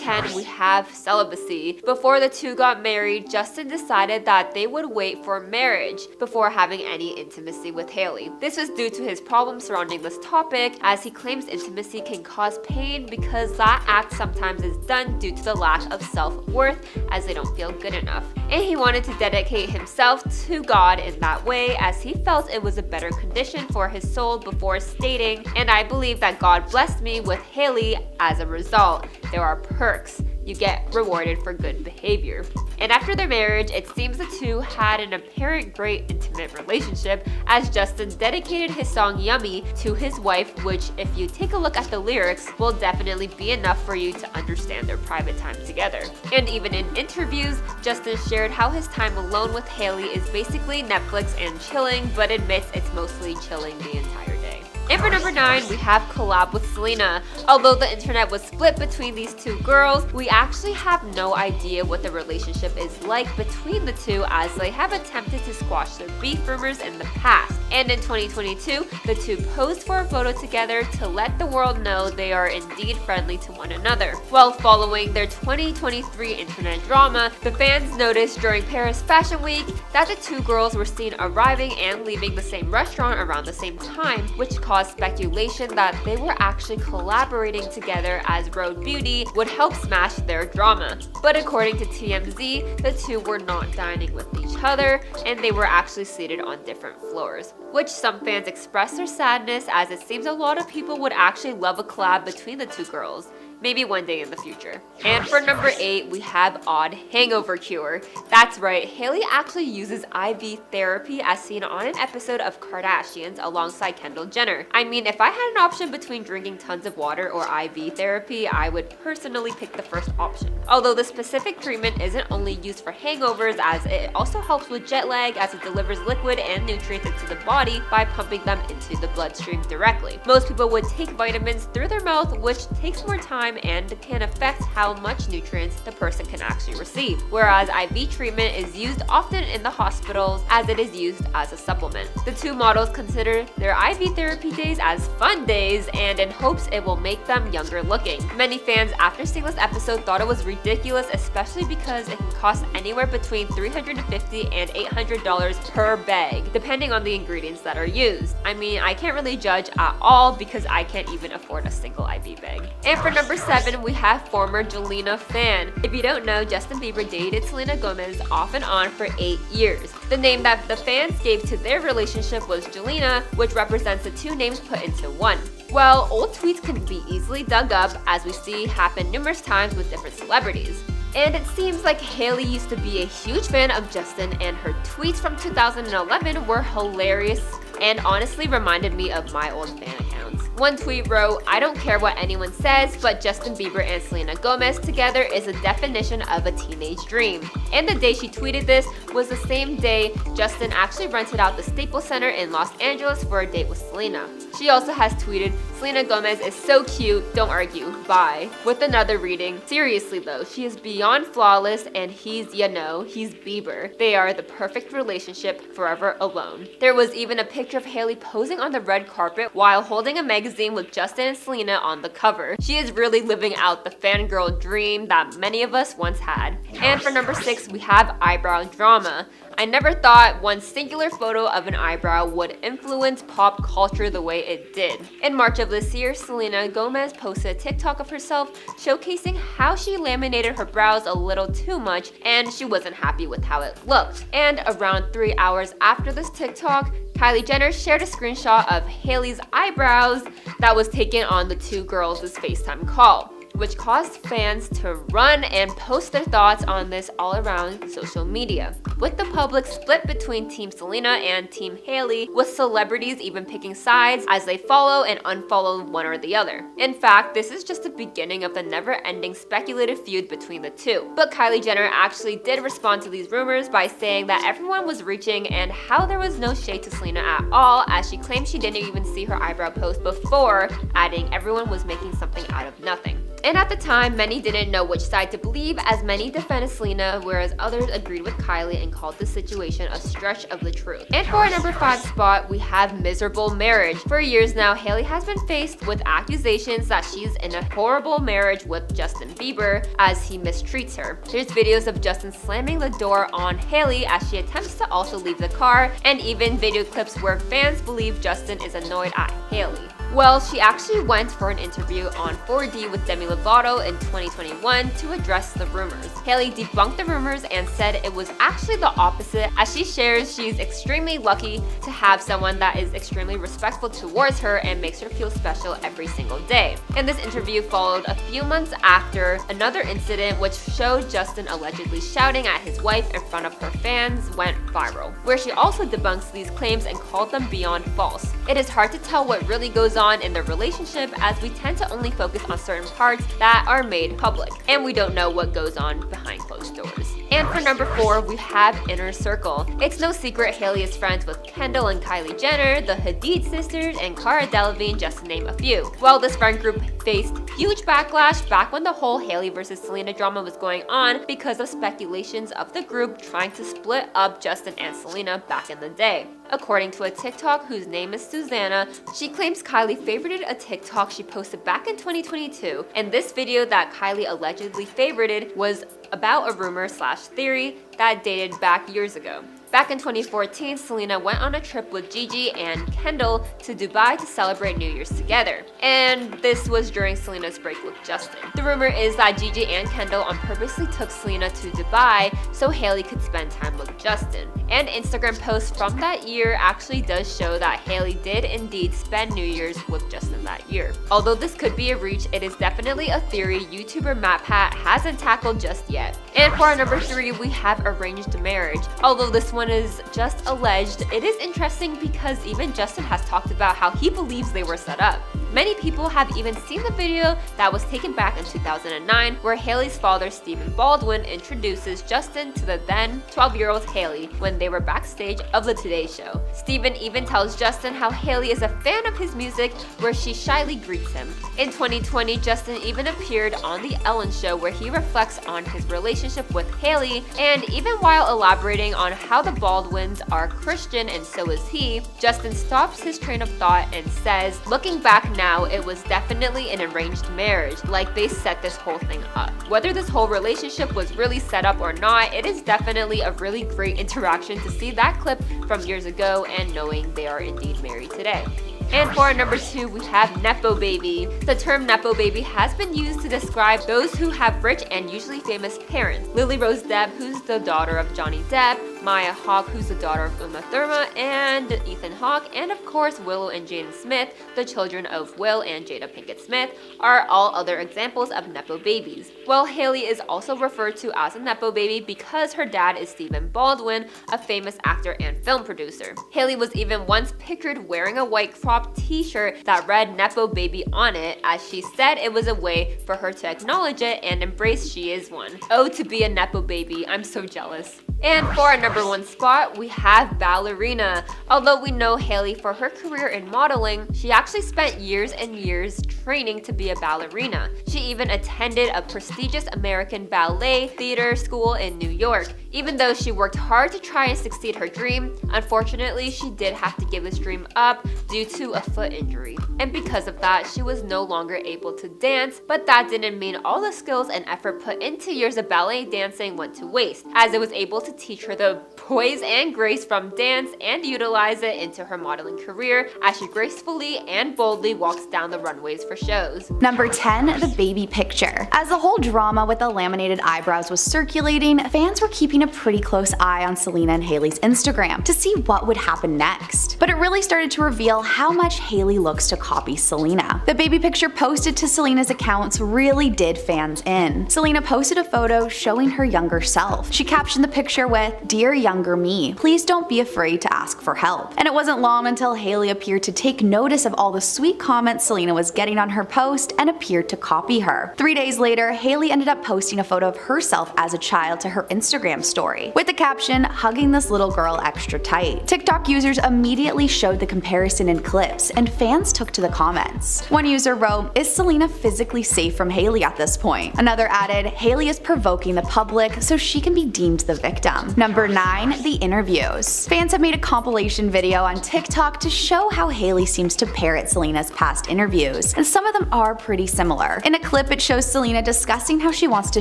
10, we have Celibacy. Before the two got married, Justin decided that they would wait for marriage before having any intimacy with Hailey. This was due to his problems surrounding this topic, as he claims intimacy can cause pain because that act sometimes is done due to the lack of self-worth, as they don't feel good enough. And he wanted to dedicate himself to God in that way, as he felt it was a better condition for his soul, before stating, "And I believe that God blessed me with Hailey as a result. There are perks. You get rewarded for good behavior." And after their marriage, it seems the two had an apparent great intimate relationship, as Justin dedicated his song Yummy to his wife, which, if you take a look at the lyrics, will definitely be enough for you to understand their private time together. And even in interviews, Justin shared how his time alone with Hailey is basically Netflix and chilling, but admits it's mostly chilling the entire day. And for number 9, we have collab with Selena. Although the internet was split between these two girls, we actually have no idea what the relationship is like between the two, as they have attempted to squash their beef rumors in the past. And in 2022, the two posed for a photo together to let the world know they are indeed friendly to one another. Well, following their 2023 internet drama, the fans noticed during Paris Fashion Week that the two girls were seen arriving and leaving the same restaurant around the same time, which caused speculation that they were actually collaborating together, as Rhode Beauty would help smash their drama. But according to TMZ, the two were not dining with each other, and they were actually seated on different floors, which some fans expressed their sadness, as it seems a lot of people would actually love a collab between the two girls. Maybe one day in the future. And for number 8, we have odd hangover cure. That's right, Hailey actually uses IV therapy, as seen on an episode of Kardashians alongside Kendall Jenner. I mean, if I had an option between drinking tons of water or IV therapy, I would personally pick the first option. Although the specific treatment isn't only used for hangovers, as it also helps with jet lag, as it delivers liquid and nutrients into the body by pumping them into the bloodstream directly. Most people would take vitamins through their mouth, which takes more time and can affect how much nutrients the person can actually receive, whereas IV treatment is used often in the hospitals, as it is used as a supplement. The two models consider their IV therapy days as fun days, and in hopes it will make them younger looking. Many fans after seeing this episode thought it was ridiculous, especially because it can cost anywhere between $350 and $800 per bag, depending on the ingredients that are used. I mean, I can't really judge at all because I can't even afford a single IV bag. And for number 7, we have former Jelena fan. If you don't know, Justin Bieber dated Selena Gomez off and on for 8 years. The name that the fans gave to their relationship was Jelena, which represents the two names put into one. Well, old tweets can be easily dug up, as we see happen numerous times with different celebrities. And it seems like Hailey used to be a huge fan of Justin, and her tweets from 2011 were hilarious and honestly reminded me of my old fan accounts. One tweet wrote, "I don't care what anyone says, but Justin Bieber and Selena Gomez together is a definition of a teenage dream." And the day she tweeted this was the same day Justin actually rented out the Staples Center in Los Angeles for a date with Selena. She also has tweeted, "Selena Gomez is so cute, don't argue, bye." With another reading, "Seriously though, she is beyond flawless, and he's Bieber. They are the perfect relationship, forever alone." There was even a picture of Hailey posing on the red carpet while holding a magazine with Justin and Selena on the cover. She is really living out the fangirl dream that many of us once had. And for number 6, we have eyebrow drama. I never thought one singular photo of an eyebrow would influence pop culture the way it did. In March of this year, Selena Gomez posted a TikTok of herself showcasing how she laminated her brows a little too much, and she wasn't happy with how it looked. And around 3 hours after this TikTok, Kylie Jenner shared a screenshot of Hailey's eyebrows that was taken on the two girls' FaceTime call, which caused fans to run and post their thoughts on this all around social media, with the public split between Team Selena and Team Hailey, with celebrities even picking sides as they follow and unfollow one or the other. In fact, this is just the beginning of the never-ending speculative feud between the two. But Kylie Jenner actually did respond to these rumors by saying that everyone was reaching and how there was no shade to Selena at all, as she claimed she didn't even see her eyebrow post before, adding everyone was making something out of nothing. And at the time, many didn't know which side to believe, as many defended Selena, whereas others agreed with Kylie and called the situation a stretch of the truth. And for our number 5 spot, we have miserable marriage. For years now, Hailey has been faced with accusations that she's in a horrible marriage with Justin Bieber as he mistreats her. There's videos of Justin slamming the door on Hailey as she attempts to also leave the car, and even video clips where fans believe Justin is annoyed at Hailey. Well, she actually went for an interview on 4D with Demi Lovato in 2021 to address the rumors. Hailey debunked the rumors and said it was actually the opposite, as she shares she's extremely lucky to have someone that is extremely respectful towards her and makes her feel special every single day. And this interview followed a few months after another incident which showed Justin allegedly shouting at his wife in front of her fans went viral, where she also debunks these claims and called them beyond false. It is hard to tell what really goes on in their relationship, as we tend to only focus on certain parts that are made public, and we don't know what goes on behind closed doors. And for number 4, we have Inner Circle. It's no secret Hailey is friends with Kendall and Kylie Jenner, the Hadid sisters, and Cara Delevingne, just to name a few. Well, this friend group faced huge backlash back when the whole Hailey versus Selena drama was going on because of speculations of the group trying to split up Justin and Selena back in the day. According to a TikTok whose name is Susanna, she claims Kylie favorited a TikTok she posted back in 2022, and this video that Kylie allegedly favorited was about a rumor/theory that dated back years ago. Back in 2014, Selena went on a trip with Gigi and Kendall to Dubai to celebrate New Year's together. And this was during Selena's break with Justin. The rumor is that Gigi and Kendall purposely took Selena to Dubai so Hailey could spend time with Justin. And Instagram posts from that year actually does show that Hailey did indeed spend New Year's with Justin that year. Although this could be a reach, it is definitely a theory YouTuber MatPat hasn't tackled just yet. And for our number 3, we have arranged marriage. Although this one is just alleged, it is interesting because even Justin has talked about how he believes they were set up. Many people have even seen the video that was taken back in 2009 where Hailey's father, Stephen Baldwin, introduces Justin to the then 12-year-old Hailey when they were backstage of the Today Show. Stephen even tells Justin how Hailey is a fan of his music, where she shyly greets him. In 2020, Justin even appeared on The Ellen Show where he reflects on his relationship with Hailey, and even while elaborating on how the Baldwins are Christian and so is he, Justin stops his train of thought and says, looking back now, it was definitely an arranged marriage, like they set this whole thing up. Whether this whole relationship was really set up or not, it is definitely a really great interaction to see that clip from years ago and knowing they are indeed married today. And for our number 2, we have Nepo baby. The term Nepo baby has been used to describe those who have rich and usually famous parents. Lily Rose Depp, who's the daughter of Johnny Depp, Maya Hawke, who's the daughter of Uma Thurman and Ethan Hawke, and of course Willow and Jaden Smith, the children of Will and Jada Pinkett Smith, are all other examples of Nepo babies. Well, Hailey is also referred to as a Nepo baby because her dad is Stephen Baldwin, a famous actor and film producer. Hailey was even once pictured wearing a white crop t-shirt that read Nepo baby on it, as she said it was a way for her to acknowledge it and embrace she is one. Oh, to be a Nepo baby, I'm so jealous. And for our number 1 spot, we have ballerina. Although we know Hailey for her career in modeling, she actually spent years and years training to be a ballerina. She even attended a prestigious American ballet theater school in New York. Even though she worked hard to try and succeed her dream, unfortunately she did have to give this dream up due to a foot injury. And because of that, she was no longer able to dance, but that didn't mean all the skills and effort put into years of ballet dancing went to waste, as it was able to teach her the poise and grace from dance and utilize it into her modeling career as she gracefully and boldly walks down the runways for shows. Number 10, the baby picture. As the whole drama with the laminated eyebrows was circulating, fans were keeping a pretty close eye on Selena and Hailey's Instagram to see what would happen next. But it really started to reveal how much Hailey looks to copy Selena. The baby picture posted to Selena's accounts really did fans in. Selena posted a photo showing her younger self. She captioned the picture picture with, "Dear younger me, please don't be afraid to ask for help." And it wasn't long until Hailey appeared to take notice of all the sweet comments Selena was getting on her post and appeared to copy her. 3 days later, Hailey ended up posting a photo of herself as a child to her Instagram story, with the caption, "Hugging this little girl extra tight." TikTok users immediately showed the comparison in clips, and fans took to the comments. One user wrote, "Is Selena physically safe from Hailey at this point?" Another added, "Hailey is provoking the public so she can be deemed the victim." Number 9. The interviews. Fans have made a compilation video on TikTok to show how Hailey seems to parrot Selena's past interviews, and some of them are pretty similar. In a clip, it shows Selena discussing how she wants to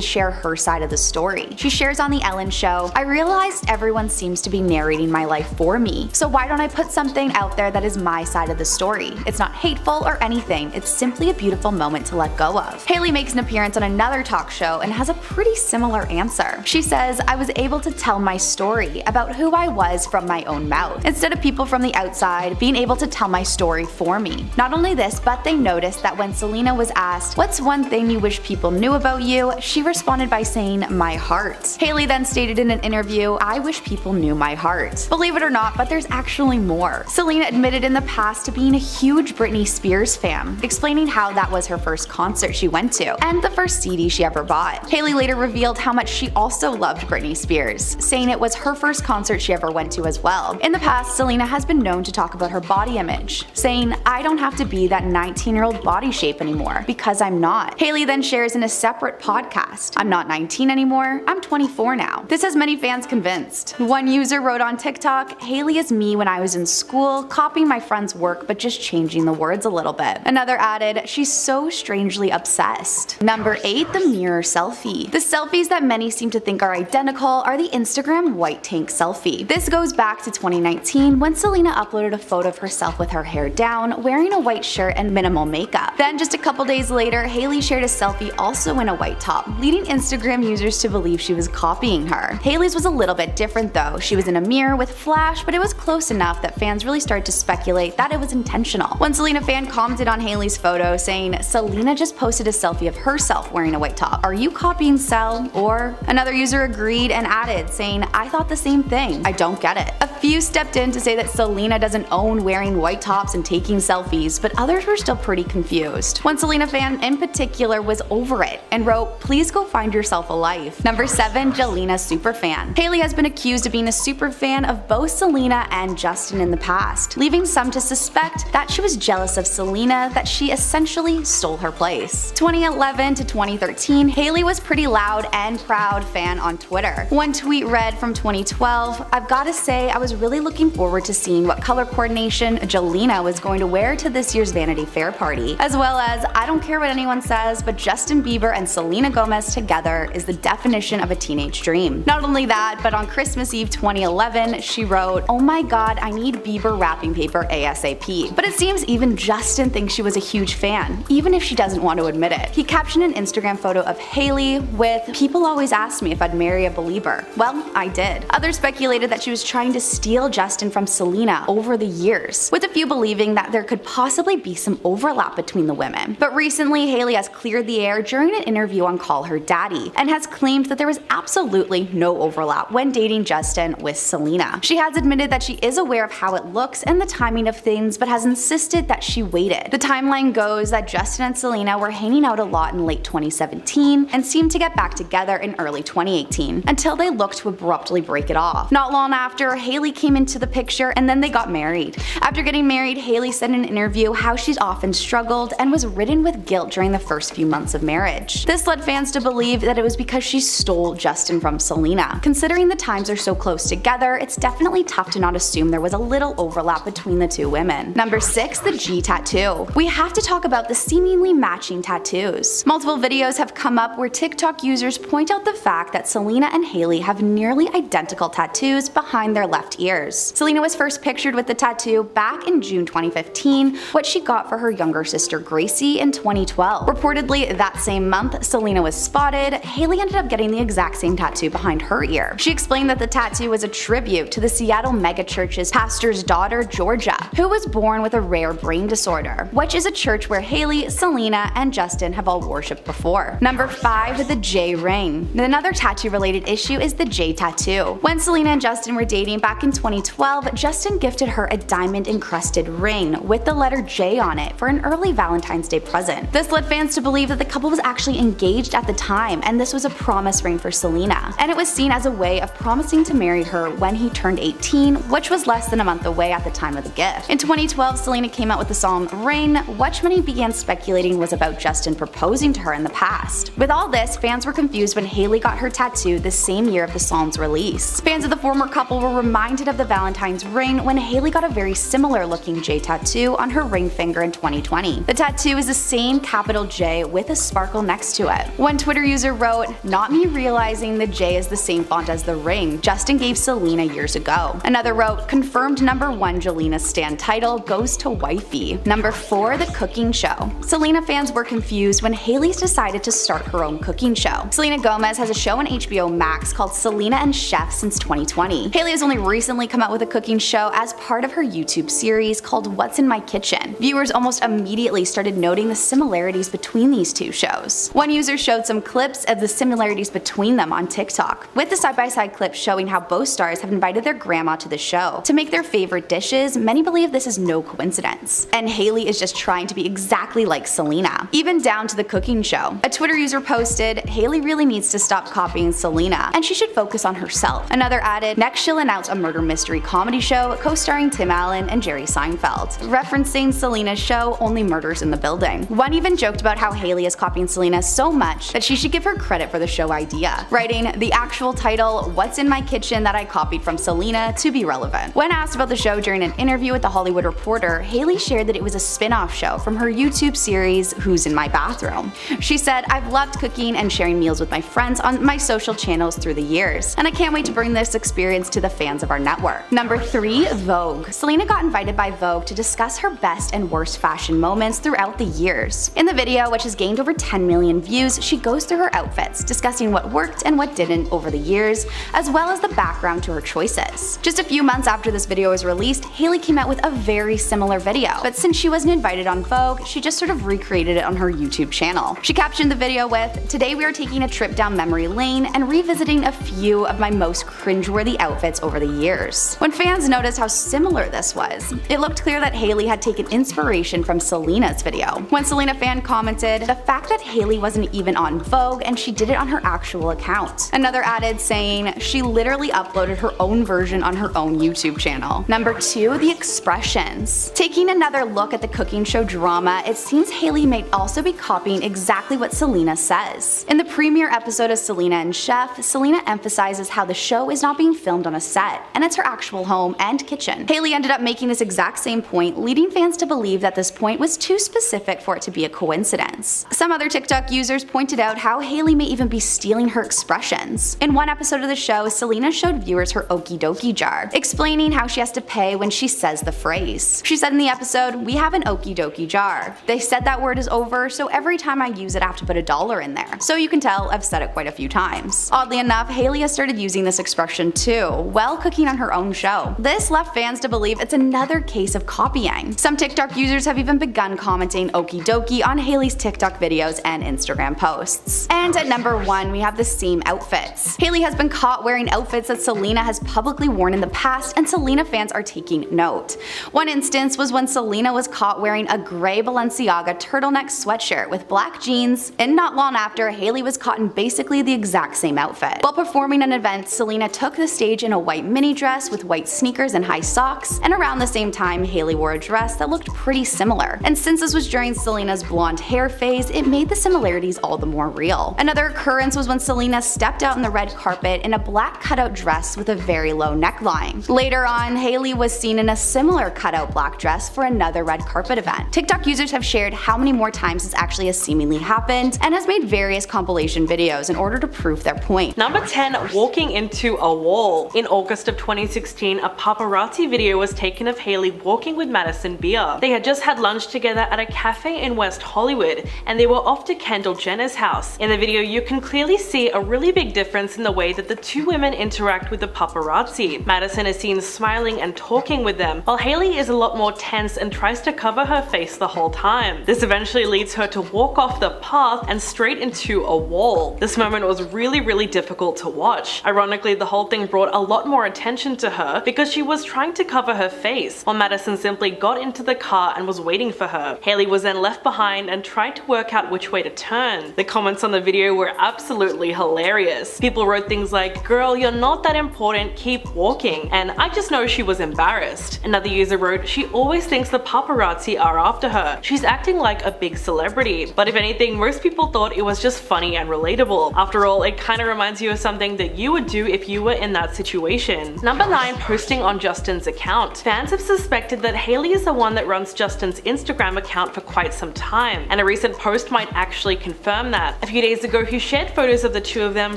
share her side of the story. She shares on The Ellen Show, "I realized everyone seems to be narrating my life for me, so why don't I put something out there that is my side of the story? It's not hateful or anything, it's simply a beautiful moment to let go of." Hailey makes an appearance on another talk show and has a pretty similar answer. She says, "I was able to tell my story about who I was from my own mouth, instead of people from the outside being able to tell my story for me." Not only this, but they noticed that when Selena was asked, "What's one thing you wish people knew about you?" she responded by saying, "My heart." Hailey then stated in an interview, "I wish people knew my heart." Believe it or not, but there's actually more. Selena admitted in the past to being a huge Britney Spears fan, explaining how that was her first concert she went to, and the first CD she ever bought. Hailey later revealed how much she also loved Britney Spears, saying it was her first concert she ever went to as well. In the past, Selena has been known to talk about her body image, saying, "I don't have to be that 19-year-old body shape anymore, because I'm not." Hailey then shares in a separate podcast, "I'm not 19 anymore, I'm 24 now." This has many fans convinced. One user wrote on TikTok, "Hailey is me when I was in school, copying my friend's work but just changing the words a little bit." Another added, "She's so strangely obsessed." Number 8. The mirror selfie. The selfies that many seem to think are identical are the Instagram white tank selfie. This goes back to 2019 when Selena uploaded a photo of herself with her hair down, wearing a white shirt and minimal makeup. Then just a couple days later, Hailey shared a selfie also in a white top, leading Instagram users to believe she was copying her. Hailey's was a little bit different though. She was in a mirror with flash, but it was close enough that fans really started to speculate that it was intentional. One Selena fan commented on Hailey's photo saying, "Selena just posted a selfie of herself wearing a white top. Are you copying Sel?" Or another user agreed and added, saying, "I thought the same thing. I don't get it." A few stepped in to say that Selena doesn't own wearing white tops and taking selfies, but others were still pretty confused. One Selena fan in particular was over it and wrote, "Please go find yourself a life." Number 7. Jelena Superfan. Hailey has been accused of being a superfan of both Selena and Justin in the past, leaving some to suspect that she was jealous of Selena, that she essentially stole her place. 2011 to 2013, Hailey was pretty loud and proud fan on Twitter. One tweet read from 2012, "I've gotta say I was really looking forward to seeing what color coordination Jelena was going to wear to this year's Vanity Fair party," as well as, "I don't care what anyone says, but Justin Bieber and Selena Gomez together is the definition of a teenage dream." Not only that, but on Christmas Eve 2011, she wrote, "Oh my god, I need Bieber wrapping paper ASAP." But it seems even Justin thinks she was a huge fan, even if she doesn't want to admit it. He captioned an Instagram photo of Hailey with, "People always ask me if I'd marry a Belieber. Well, I did." Others speculated that she was trying to steal Justin from Selena over the years, with a few believing that there could possibly be some overlap between the women. But recently, Hailey has cleared the air during an interview on Call Her Daddy, and has claimed that there was absolutely no overlap when dating Justin with Selena. She has admitted that she is aware of how it looks and the timing of things, but has insisted that she waited. The timeline goes that Justin and Selena were hanging out a lot in late 2017 and seemed to get back together in early 2018, until they looked to abruptly break it off. Not long after, Hailey came into the picture and then they got married. After getting married, Hailey said in an interview how she's often struggled and was ridden with guilt during the first few months of marriage. This led fans to believe that it was because she stole Justin from Selena. Considering the times are so close together, it's definitely tough to not assume there was a little overlap between the two women. Number 6. The G tattoo. We have to talk about the seemingly matching tattoos. Multiple videos have come up where TikTok users point out the fact that Selena and Hailey have nearly identical tattoos behind their left ears. Selena was first pictured with the tattoo back in June 2015, what she got for her younger sister Gracie in 2012. Reportedly that same month, Selena was spotted. Hailey ended up getting the exact same tattoo behind her ear. She explained that the tattoo was a tribute to the Seattle megachurch's pastor's daughter Georgia, who was born with a rare brain disorder, which is a church where Hailey, Selena, and Justin have all worshipped before. Number 5. The J ring. Another tattoo related issue is the J tattoo. When Selena and Justin were dating back in 2012, Justin gifted her a diamond-encrusted ring with the letter J on it for an early Valentine's Day present. This led fans to believe that the couple was actually engaged at the time, and this was a promise ring for Selena. And it was seen as a way of promising to marry her when he turned 18, which was less than a month away at the time of the gift. In 2012, Selena came out with the song Rain, which many began speculating was about Justin proposing to her in the past. With all this, fans were confused when Hailey got her tattoo the same year of the song's release. Fans of the former couple were reminded of the Valentine's ring when Hailey got a very similar looking J tattoo on her ring finger in 2020. The tattoo is the same capital J with a sparkle next to it. One Twitter user wrote, "Not me realizing the J is the same font as the ring Justin gave Selena years ago." Another wrote, "Confirmed #1 Jelena stan title goes to wifey." Number 4, the cooking show. Selena fans were confused when Hailey's decided to start her own cooking show. Selena Gomez has a show on HBO Max called Selena and Chef since 2020. Hailey has only recently come out with a cooking show as part of her YouTube series called What's in My Kitchen. Viewers almost immediately started noting the similarities between these two shows. One user showed some clips of the similarities between them on TikTok, with the side-by-side clips showing how both stars have invited their grandma to the show to make their favorite dishes. Many believe this is no coincidence, and Hailey is just trying to be exactly like Selena, even down to the cooking show. A Twitter user posted, "Hailey really needs to stop copying Selena, and she should focus on herself." Another added, "Next she'll announce a murder mystery comedy show co-starring Tim Allen and Jerry Seinfeld," referencing Selena's show Only Murders in the Building. One even joked about how Hailey is copying Selena so much that she should give her credit for the show idea, writing the actual title, "What's in My Kitchen that I copied from Selena," to be relevant. When asked about the show during an interview with The Hollywood Reporter, Hailey shared that it was a spin-off show from her YouTube series Who's in My Bathroom. She said, "I've loved cooking and sharing meals with my friends on my social channels through the years, and I can't wait to bring this experience to the fans of our network." Number 3, Vogue. Selena got invited by Vogue to discuss her best and worst fashion moments throughout the years. In the video, which has gained over 10 million views, she goes through her outfits, discussing what worked and what didn't over the years, as well as the background to her choices. Just a few months after this video was released, Hailey came out with a very similar video, but since she wasn't invited on Vogue, she just sort of recreated it on her YouTube channel. She captioned the video with, "Today we are taking a trip down memory lane and revisiting a few of my most cringeworthy outfits over the years." When fans noticed how similar this was, it looked clear that Hailey had taken inspiration from Selena's video. One Selena fan commented, "The fact that Hailey wasn't even on Vogue and she did it on her actual account." Another added saying, "She literally uploaded her own version on her own YouTube channel." Number 2, the expressions. Taking another look at the cooking show drama, it seems Hailey may also be copying exactly what Selena says. In the premiere episode of Selena and Chef, Selena emphasizes how the show is not being filmed on a set, and it's her actual home and kitchen. Hailey ended up making this exact same point, leading fans to believe that this point was too specific for it to be a coincidence. Some other TikTok users pointed out how Hailey may even be stealing her expressions. In one episode of the show, Selena showed viewers her okie dokie jar, explaining how she has to pay when she says the phrase. She said in the episode, "We have an okie dokie jar. They said that word is over, so every time I use it I have to put $1 in there." So you can tell I've said it quite a few times. Oddly enough, Hailey has started using this expression too, while cooking on her own show. This left fans to believe it's another case of copying. Some TikTok users have even begun commenting okie dokie on Hailey's TikTok videos and Instagram posts. And at number 1, we have the same outfits. Hailey has been caught wearing outfits that Selena has publicly worn in the past, and Selena fans are taking note. One instance was when Selena was caught wearing a gray Balenciaga turtleneck sweatshirt with black jeans, and not long after, Hailey was caught in basically the exact same outfit. While performing an event, Selena took the stage in a white mini dress with white sneakers and high socks, and around the same time, Hailey wore a dress that looked pretty similar. And since this was during Selena's blonde hair phase, it made the similarities all the more real. Another occurrence was when Selena stepped out on the red carpet in a black cutout dress with a very low neckline. Later on, Hailey was seen in a similar cutout black dress for another red carpet event. TikTok users have shared how many more times this actually has seemingly happened, and has made various compilation videos in order to prove their point. Number 10, walking into a wall. In August of 2016, a paparazzi video was taken of Hailey walking with Madison Beer. They had just had lunch together at a cafe in West Hollywood, and they were off to Kendall Jenner's house. In the video, you can clearly see a really big difference in the way that the two women interact with the paparazzi. Madison is seen smiling and talking with them, while Hailey is a lot more tense and tries to cover her face the whole time. This eventually leads her to walk off the path and straight into a wall. This moment was really difficult to watch. Ironically, the whole thing brought a lot more attention to her because she was trying to cover her face, while Madison simply got into the car and was waiting for her. Hailey was then left behind and tried to work out which way to turn. The comments on the video were absolutely hilarious. People wrote things like, "Girl, you're not that important, keep walking," and "I just know she was embarrassed." Another user wrote, "She always thinks the paparazzi are after her. She's acting like a big celebrity." But if anything, most people thought it was just funny and relatable. After all, it kinda reminds you of something that you would do if you were in that situation. Number 9, posting on Justin's account. Fans have suspected that Hailey is the one that runs Justin's Instagram account for quite some time, and a recent post might actually confirm that. A few days ago, he shared photos of the two of them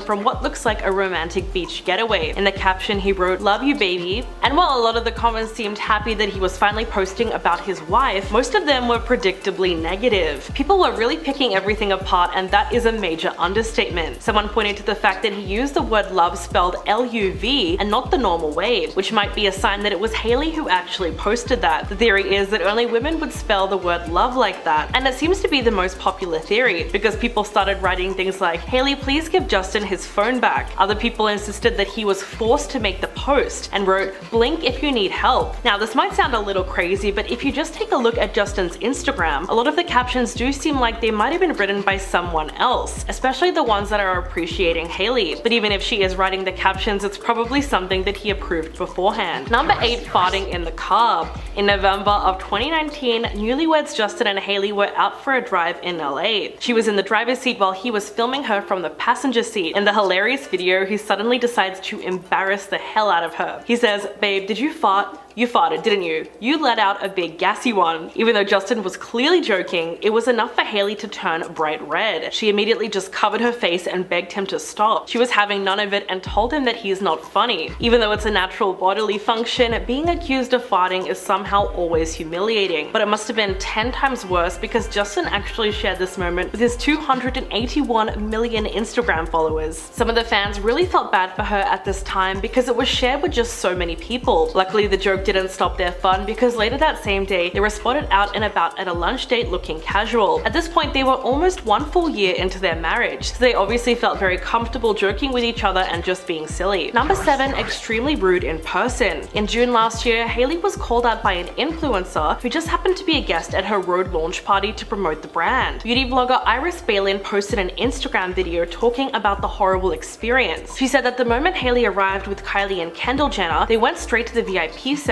from what looks like a romantic beach getaway. In the caption, he wrote, "Love you, baby." And while a lot of the comments seemed happy that he was finally posting about his wife, most of them were predictably negative. People were really picking everything apart, and that is a major understatement. Someone pointed to the fact that he used the word love spelled L-U-V and not the normal way, which might be a sign that it was Hailey who actually posted that. The theory is that only women would spell the word love like that, and it seems to be the most popular theory because people started writing things like, "Hailey, please give Justin his phone back." Other people insisted that he was forced to make the post and wrote, "Blink if you need help." Now this might sound a little crazy, but if you just take a look at Justin's Instagram, a lot of the captions do seem like they might have been written by someone else, especially the ones that are appreciating Hailey. But even if she is writing the captions, it's probably something that he approved beforehand. Number 8, farting in the car. In November of 2019, newlyweds Justin and Hailey were out for a drive in LA. She was in the driver's seat while he was filming her from the passenger seat. In the hilarious video, he suddenly decides to embarrass the hell out of her. He says, "Babe, did you fart? You farted, didn't you? You let out a big gassy one." Even though Justin was clearly joking, it was enough for Hailey to turn bright red. She immediately just covered her face and begged him to stop. She was having none of it and told him that he's not funny. Even though it's a natural bodily function, being accused of farting is somehow always humiliating. But it must have been 10 times worse because Justin actually shared this moment with his 281 million Instagram followers. Some of the fans really felt bad for her at this time because it was shared with just so many people. Luckily, the joke didn't stop their fun because later that same day, they were spotted out and about at a lunch date looking casual. At this point, they were almost 1 full year into their marriage, so they obviously felt very comfortable joking with each other and just being silly. Number 7, extremely rude in person. In June last year, Hailey was called out by an influencer who just happened to be a guest at her Rhode launch party to promote the brand. Beauty vlogger Iris Balin posted an Instagram video talking about the horrible experience. She said that the moment Hailey arrived with Kylie and Kendall Jenner, they went straight to the VIP section.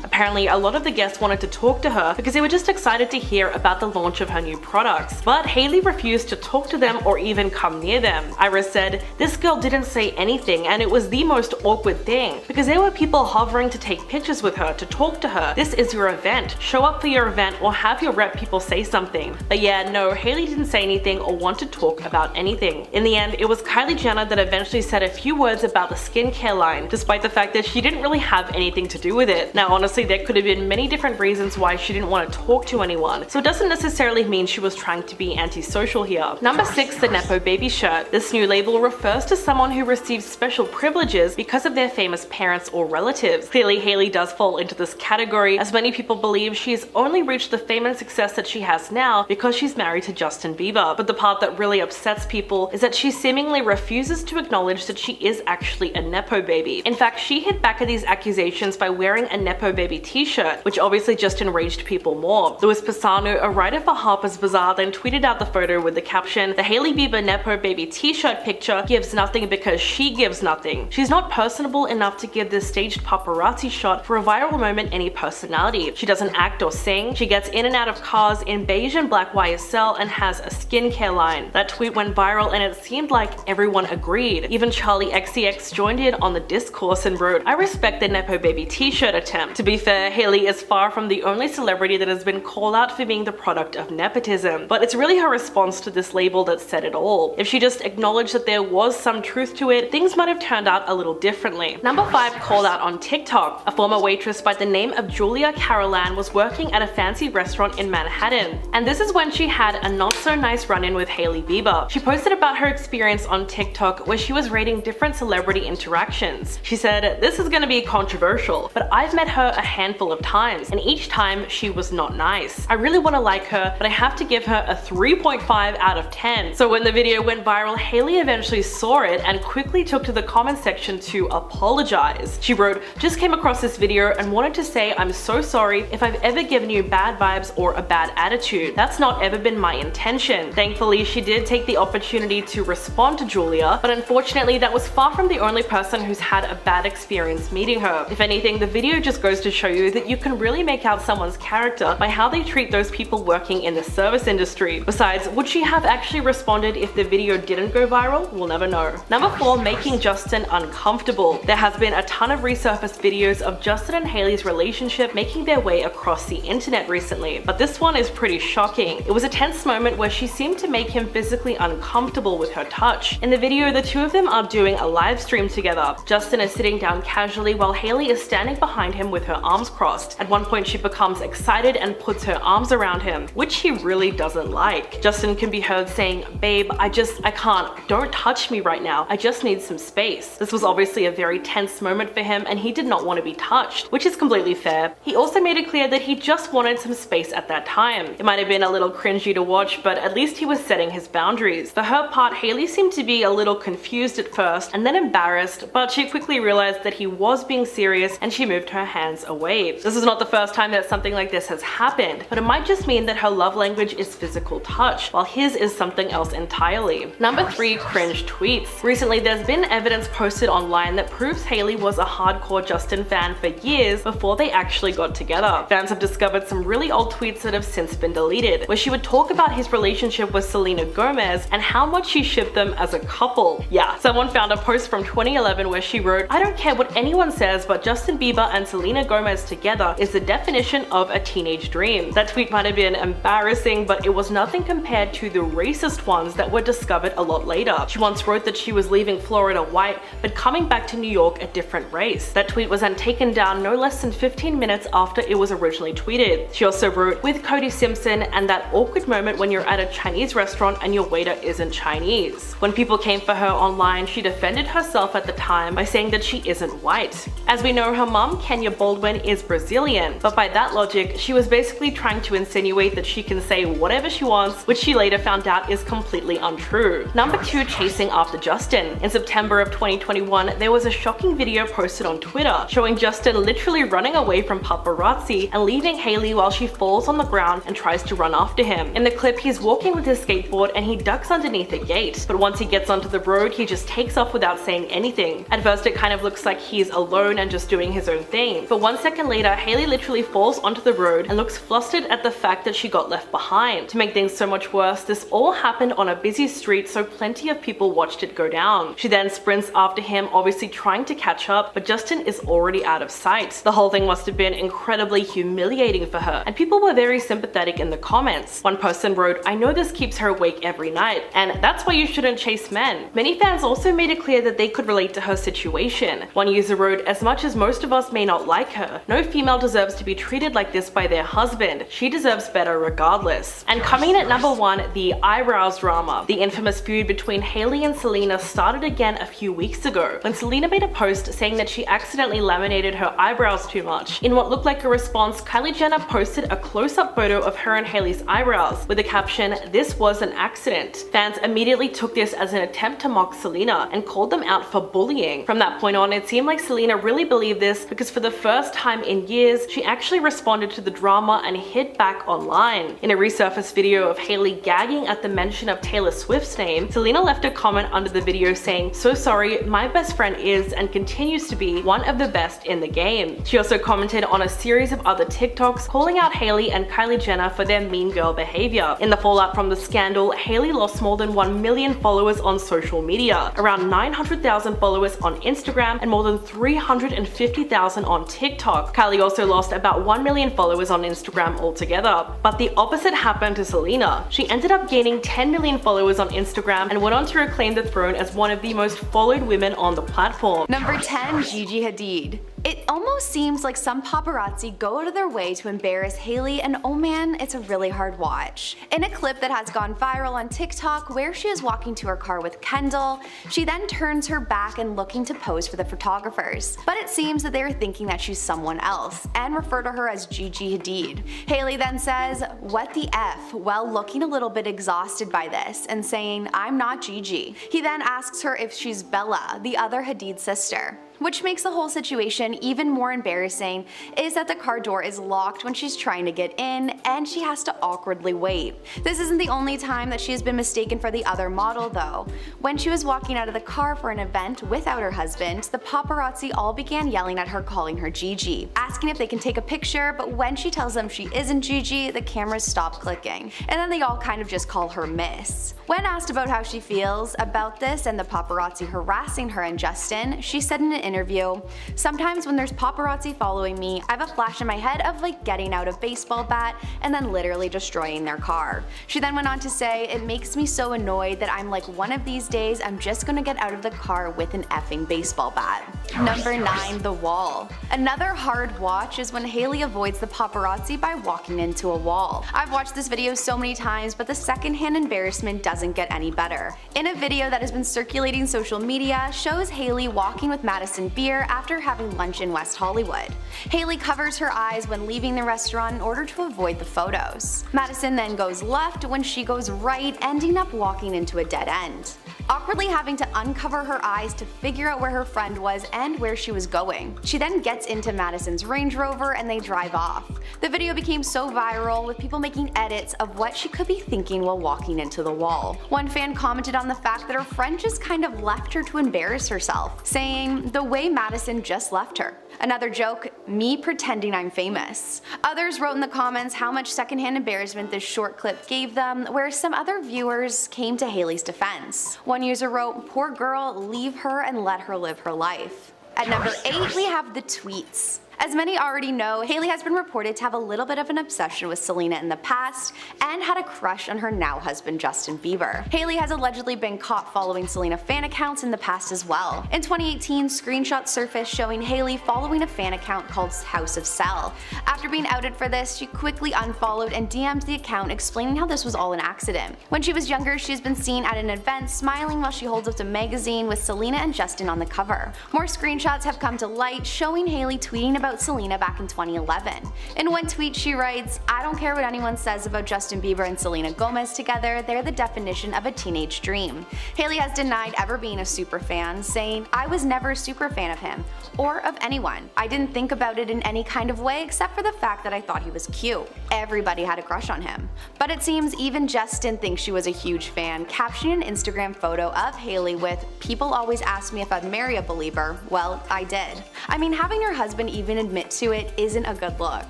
Apparently, a lot of the guests wanted to talk to her because they were just excited to hear about the launch of her new products. But Hailey refused to talk to them or even come near them. Iris said, "This girl didn't say anything and it was the most awkward thing because there were people hovering to take pictures with her, to talk to her. This is your event. Show up for your event or have your rep people say something." But yeah, no, Hailey didn't say anything or want to talk about anything. In the end, it was Kylie Jenner that eventually said a few words about the skincare line, despite the fact that she didn't really have anything to do with it. Now honestly, there could have been many different reasons why she didn't want to talk to anyone, so it doesn't necessarily mean she was trying to be antisocial here. Number 6, the Nepo baby shirt. This new label refers to someone who receives special privileges because of their famous parents or relatives. Clearly, Hailey does fall into this category, as many people believe she's only reached the fame and success that she has now because she's married to Justin Bieber. But the part that really upsets people is that she seemingly refuses to acknowledge that she is actually a Nepo baby. In fact, she hit back at these accusations by wearing a Nepo baby t-shirt, which obviously just enraged people more. Louis Pisano, a writer for Harper's Bazaar, then tweeted out the photo with the caption, "The Hailey Bieber Nepo baby t-shirt picture gives nothing because she gives nothing. She's not personable enough to give this staged paparazzi shot for a viral moment any personality. She doesn't act or sing. She gets in and out of cars in beige and black YSL and has a skincare line." That tweet went viral and it seemed like everyone agreed. Even Charlie XCX joined in on the discourse and wrote, "I respect the Nepo baby t-shirt attempt." To be fair, Hailey is far from the only celebrity that has been called out for being the product of nepotism, but it's really her response to this label that said it all. If she just acknowledged that there was some truth to it, things might have turned out a little differently. Number 5, call out on TikTok. A former waitress by the name of Julia Carolan was working at a fancy restaurant in Manhattan, and this is when she had a not so nice run-in with Hailey Bieber. She posted about her experience on TikTok where she was rating different celebrity interactions. She said, "This is gonna be controversial, but I I've met her a handful of times, and each time she was not nice. I really want to like her, but I have to give her a 3.5 out of 10. So when the video went viral, Hailey eventually saw it and quickly took to the comment section to apologize. She wrote, "Just came across this video and wanted to say I'm so sorry if I've ever given you bad vibes or a bad attitude. That's not ever been my intention." Thankfully, she did take the opportunity to respond to Julia, but unfortunately that was far from the only person who's had a bad experience meeting her. If anything, the video just goes to show you that you can really make out someone's character by how they treat those people working in the service industry. Besides, would she have actually responded if the video didn't go viral? We'll never know. Number 4, making Justin uncomfortable. There has been a ton of resurfaced videos of Justin and Hailey's relationship making their way across the internet recently, but this one is pretty shocking. It was a tense moment where she seemed to make him physically uncomfortable with her touch. In the video, the two of them are doing a live stream together. Justin is sitting down casually while Hailey is standing behind him with her arms crossed. At one point, she becomes excited and puts her arms around him, which he really doesn't like. Justin can be heard saying, "Babe, I can't. Don't touch me right now. I just need some space." This was obviously a very tense moment for him, and he did not want to be touched, which is completely fair. He also made it clear that he just wanted some space at that time. It might have been a little cringy to watch, but at least he was setting his boundaries. For her part, Hailey seemed to be a little confused at first and then embarrassed, but she quickly realized that he was being serious and she moved her hands away. This is not the first time that something like this has happened, but it might just mean that her love language is physical touch, while his is something else entirely. Number 3, cringe tweets. Recently, there's been evidence posted online that proves Hailey was a hardcore Justin fan for years before they actually got together. Fans have discovered some really old tweets that have since been deleted, where she would talk about his relationship with Selena Gomez and how much she shipped them as a couple. Yeah, someone found a post from 2011 where she wrote, "I don't care what anyone says, but Justin Bieber and Selena Gomez together is the definition of a teenage dream." That tweet might have been embarrassing, but it was nothing compared to the racist ones that were discovered a lot later. She once wrote that she was leaving Florida white, but coming back to New York a different race. That tweet was then taken down no less than 15 minutes after it was originally tweeted. She also wrote, "With Cody Simpson and that awkward moment when you're at a Chinese restaurant and your waiter isn't Chinese." When people came for her online, she defended herself at the time by saying that she isn't white. As we know, her mom, Kenya Baldwin, is Brazilian, but by that logic, she was basically trying to insinuate that she can say whatever she wants, which she later found out is completely untrue. Number 2, chasing after Justin. In September of 2021, there was a shocking video posted on Twitter showing Justin literally running away from paparazzi and leaving Hailey while she falls on the ground and tries to run after him. In the clip, he's walking with his skateboard and he ducks underneath a gate, but once he gets onto the road, he just takes off without saying anything. At first, it kind of looks like he's alone and just doing his own thing, but 1 second later, Hailey literally falls onto the road and looks flustered at the fact that she got left behind. To make things so much worse, this all happened on a busy street, so plenty of people watched it go down. She then sprints after him, obviously trying to catch up, but Justin is already out of sight. The whole thing must have been incredibly humiliating for her, and people were very sympathetic in the comments. One person wrote, "I know this keeps her awake every night, and that's why you shouldn't chase men." Many fans also made it clear that they could relate to her situation. One user wrote, "As much as most of us may not like her, no female deserves to be treated like this by their husband. She deserves better regardless." And coming in at number 1, the Eyebrows drama. The infamous feud between Hailey and Selena started again a few weeks ago, when Selena made a post saying that she accidentally laminated her eyebrows too much. In what looked like a response, Kylie Jenner posted a close-up photo of her and Hailey's eyebrows with the caption, "This was an accident." Fans immediately took this as an attempt to mock Selena and called them out for bullying. From that point on, it seemed like Selena really believed this, because for the first time in years, she actually responded to the drama and hit back online. In a resurfaced video of Hailey gagging at the mention of Taylor Swift's name, Selena left a comment under the video saying, "So sorry, my best friend is and continues to be one of the best in the game." She also commented on a series of other TikToks calling out Hailey and Kylie Jenner for their mean girl behavior. In the fallout from the scandal, Hailey lost more than 1 million followers on social media, around 900,000 followers on Instagram, and more than 350,000 on TikTok. Kylie also lost about 1 million followers on Instagram altogether. But the opposite happened to Selena. She ended up gaining 10 million followers on Instagram and went on to reclaim the throne as one of the most followed women on the platform. Number 10, Gigi Hadid. It almost seems like some paparazzi go out of their way to embarrass Hailey, and oh man, it's a really hard watch. In a clip that has gone viral on TikTok where she is walking to her car with Kendall, she then turns her back and looking to pose for the photographers. But it seems that they are thinking that she's someone else and refer to her as Gigi Hadid. Hailey then says, "What the F?" while looking a little bit exhausted by this and saying, "I'm not Gigi." He then asks her if she's Bella, the other Hadid sister. Which makes the whole situation even more embarrassing is that the car door is locked when she's trying to get in and she has to awkwardly wait. This isn't the only time that she has been mistaken for the other model though. When she was walking out of the car for an event without her husband, the paparazzi all began yelling at her, calling her Gigi, asking if they can take a picture, but when she tells them she isn't Gigi, the cameras stop clicking, and then they all kind of just call her Miss. When asked about how she feels about this and the paparazzi harassing her and Justin, she said in an interview, "Sometimes when there's paparazzi following me, I have a flash in my head of like getting out a baseball bat and then literally destroying their car." She then went on to say, "It makes me so annoyed that I'm like, one of these days I'm just gonna get out of the car with an effing baseball bat." Number 9. The wall. Another hard watch is when Hailey avoids the paparazzi by walking into a wall. I've watched this video so many times, but the secondhand embarrassment doesn't get any better. In a video that has been circulating social media, shows Hailey walking with Madison Beer after having lunch in West Hollywood. Hailey covers her eyes when leaving the restaurant in order to avoid the photos. Madison then goes left when she goes right, ending up walking into a dead end, awkwardly having to uncover her eyes to figure out where her friend was and where she was going. She then gets into Madison's Range Rover and they drive off. The video became so viral, with people making edits of what she could be thinking while walking into the wall. One fan commented on the fact that her friend just kind of left her to embarrass herself, saying, "The way Madison just left her." Another joke, "Me pretending I'm famous." Others wrote in the comments how much secondhand embarrassment this short clip gave them, whereas some other viewers came to Hailey's defense. One user wrote, "Poor girl, leave her and let her live her life." At number 8, we have the tweets. As many already know, Hailey has been reported to have a little bit of an obsession with Selena in the past and had a crush on her now husband Justin Bieber. Hailey has allegedly been caught following Selena fan accounts in the past as well. In 2018, screenshots surfaced showing Hailey following a fan account called House of Sel. After being outed for this, she quickly unfollowed and DM'd the account explaining how this was all an accident. When she was younger, she has been seen at an event smiling while she holds up a magazine with Selena and Justin on the cover. More screenshots have come to light showing Hailey tweeting about Selena back in 2011. In one tweet she writes, "I don't care what anyone says about Justin Bieber and Selena Gomez together, they're the definition of a teenage dream." Hailey has denied ever being a superfan, saying, "I was never a superfan of him, or of anyone. I didn't think about it in any kind of way except for the fact that I thought he was cute. Everybody had a crush on him." But it seems even Justin thinks she was a huge fan, captioning an Instagram photo of Hailey with, "People always ask me if I'd marry a believer. Well, I did." I mean, having your husband even admit to it isn't a good look.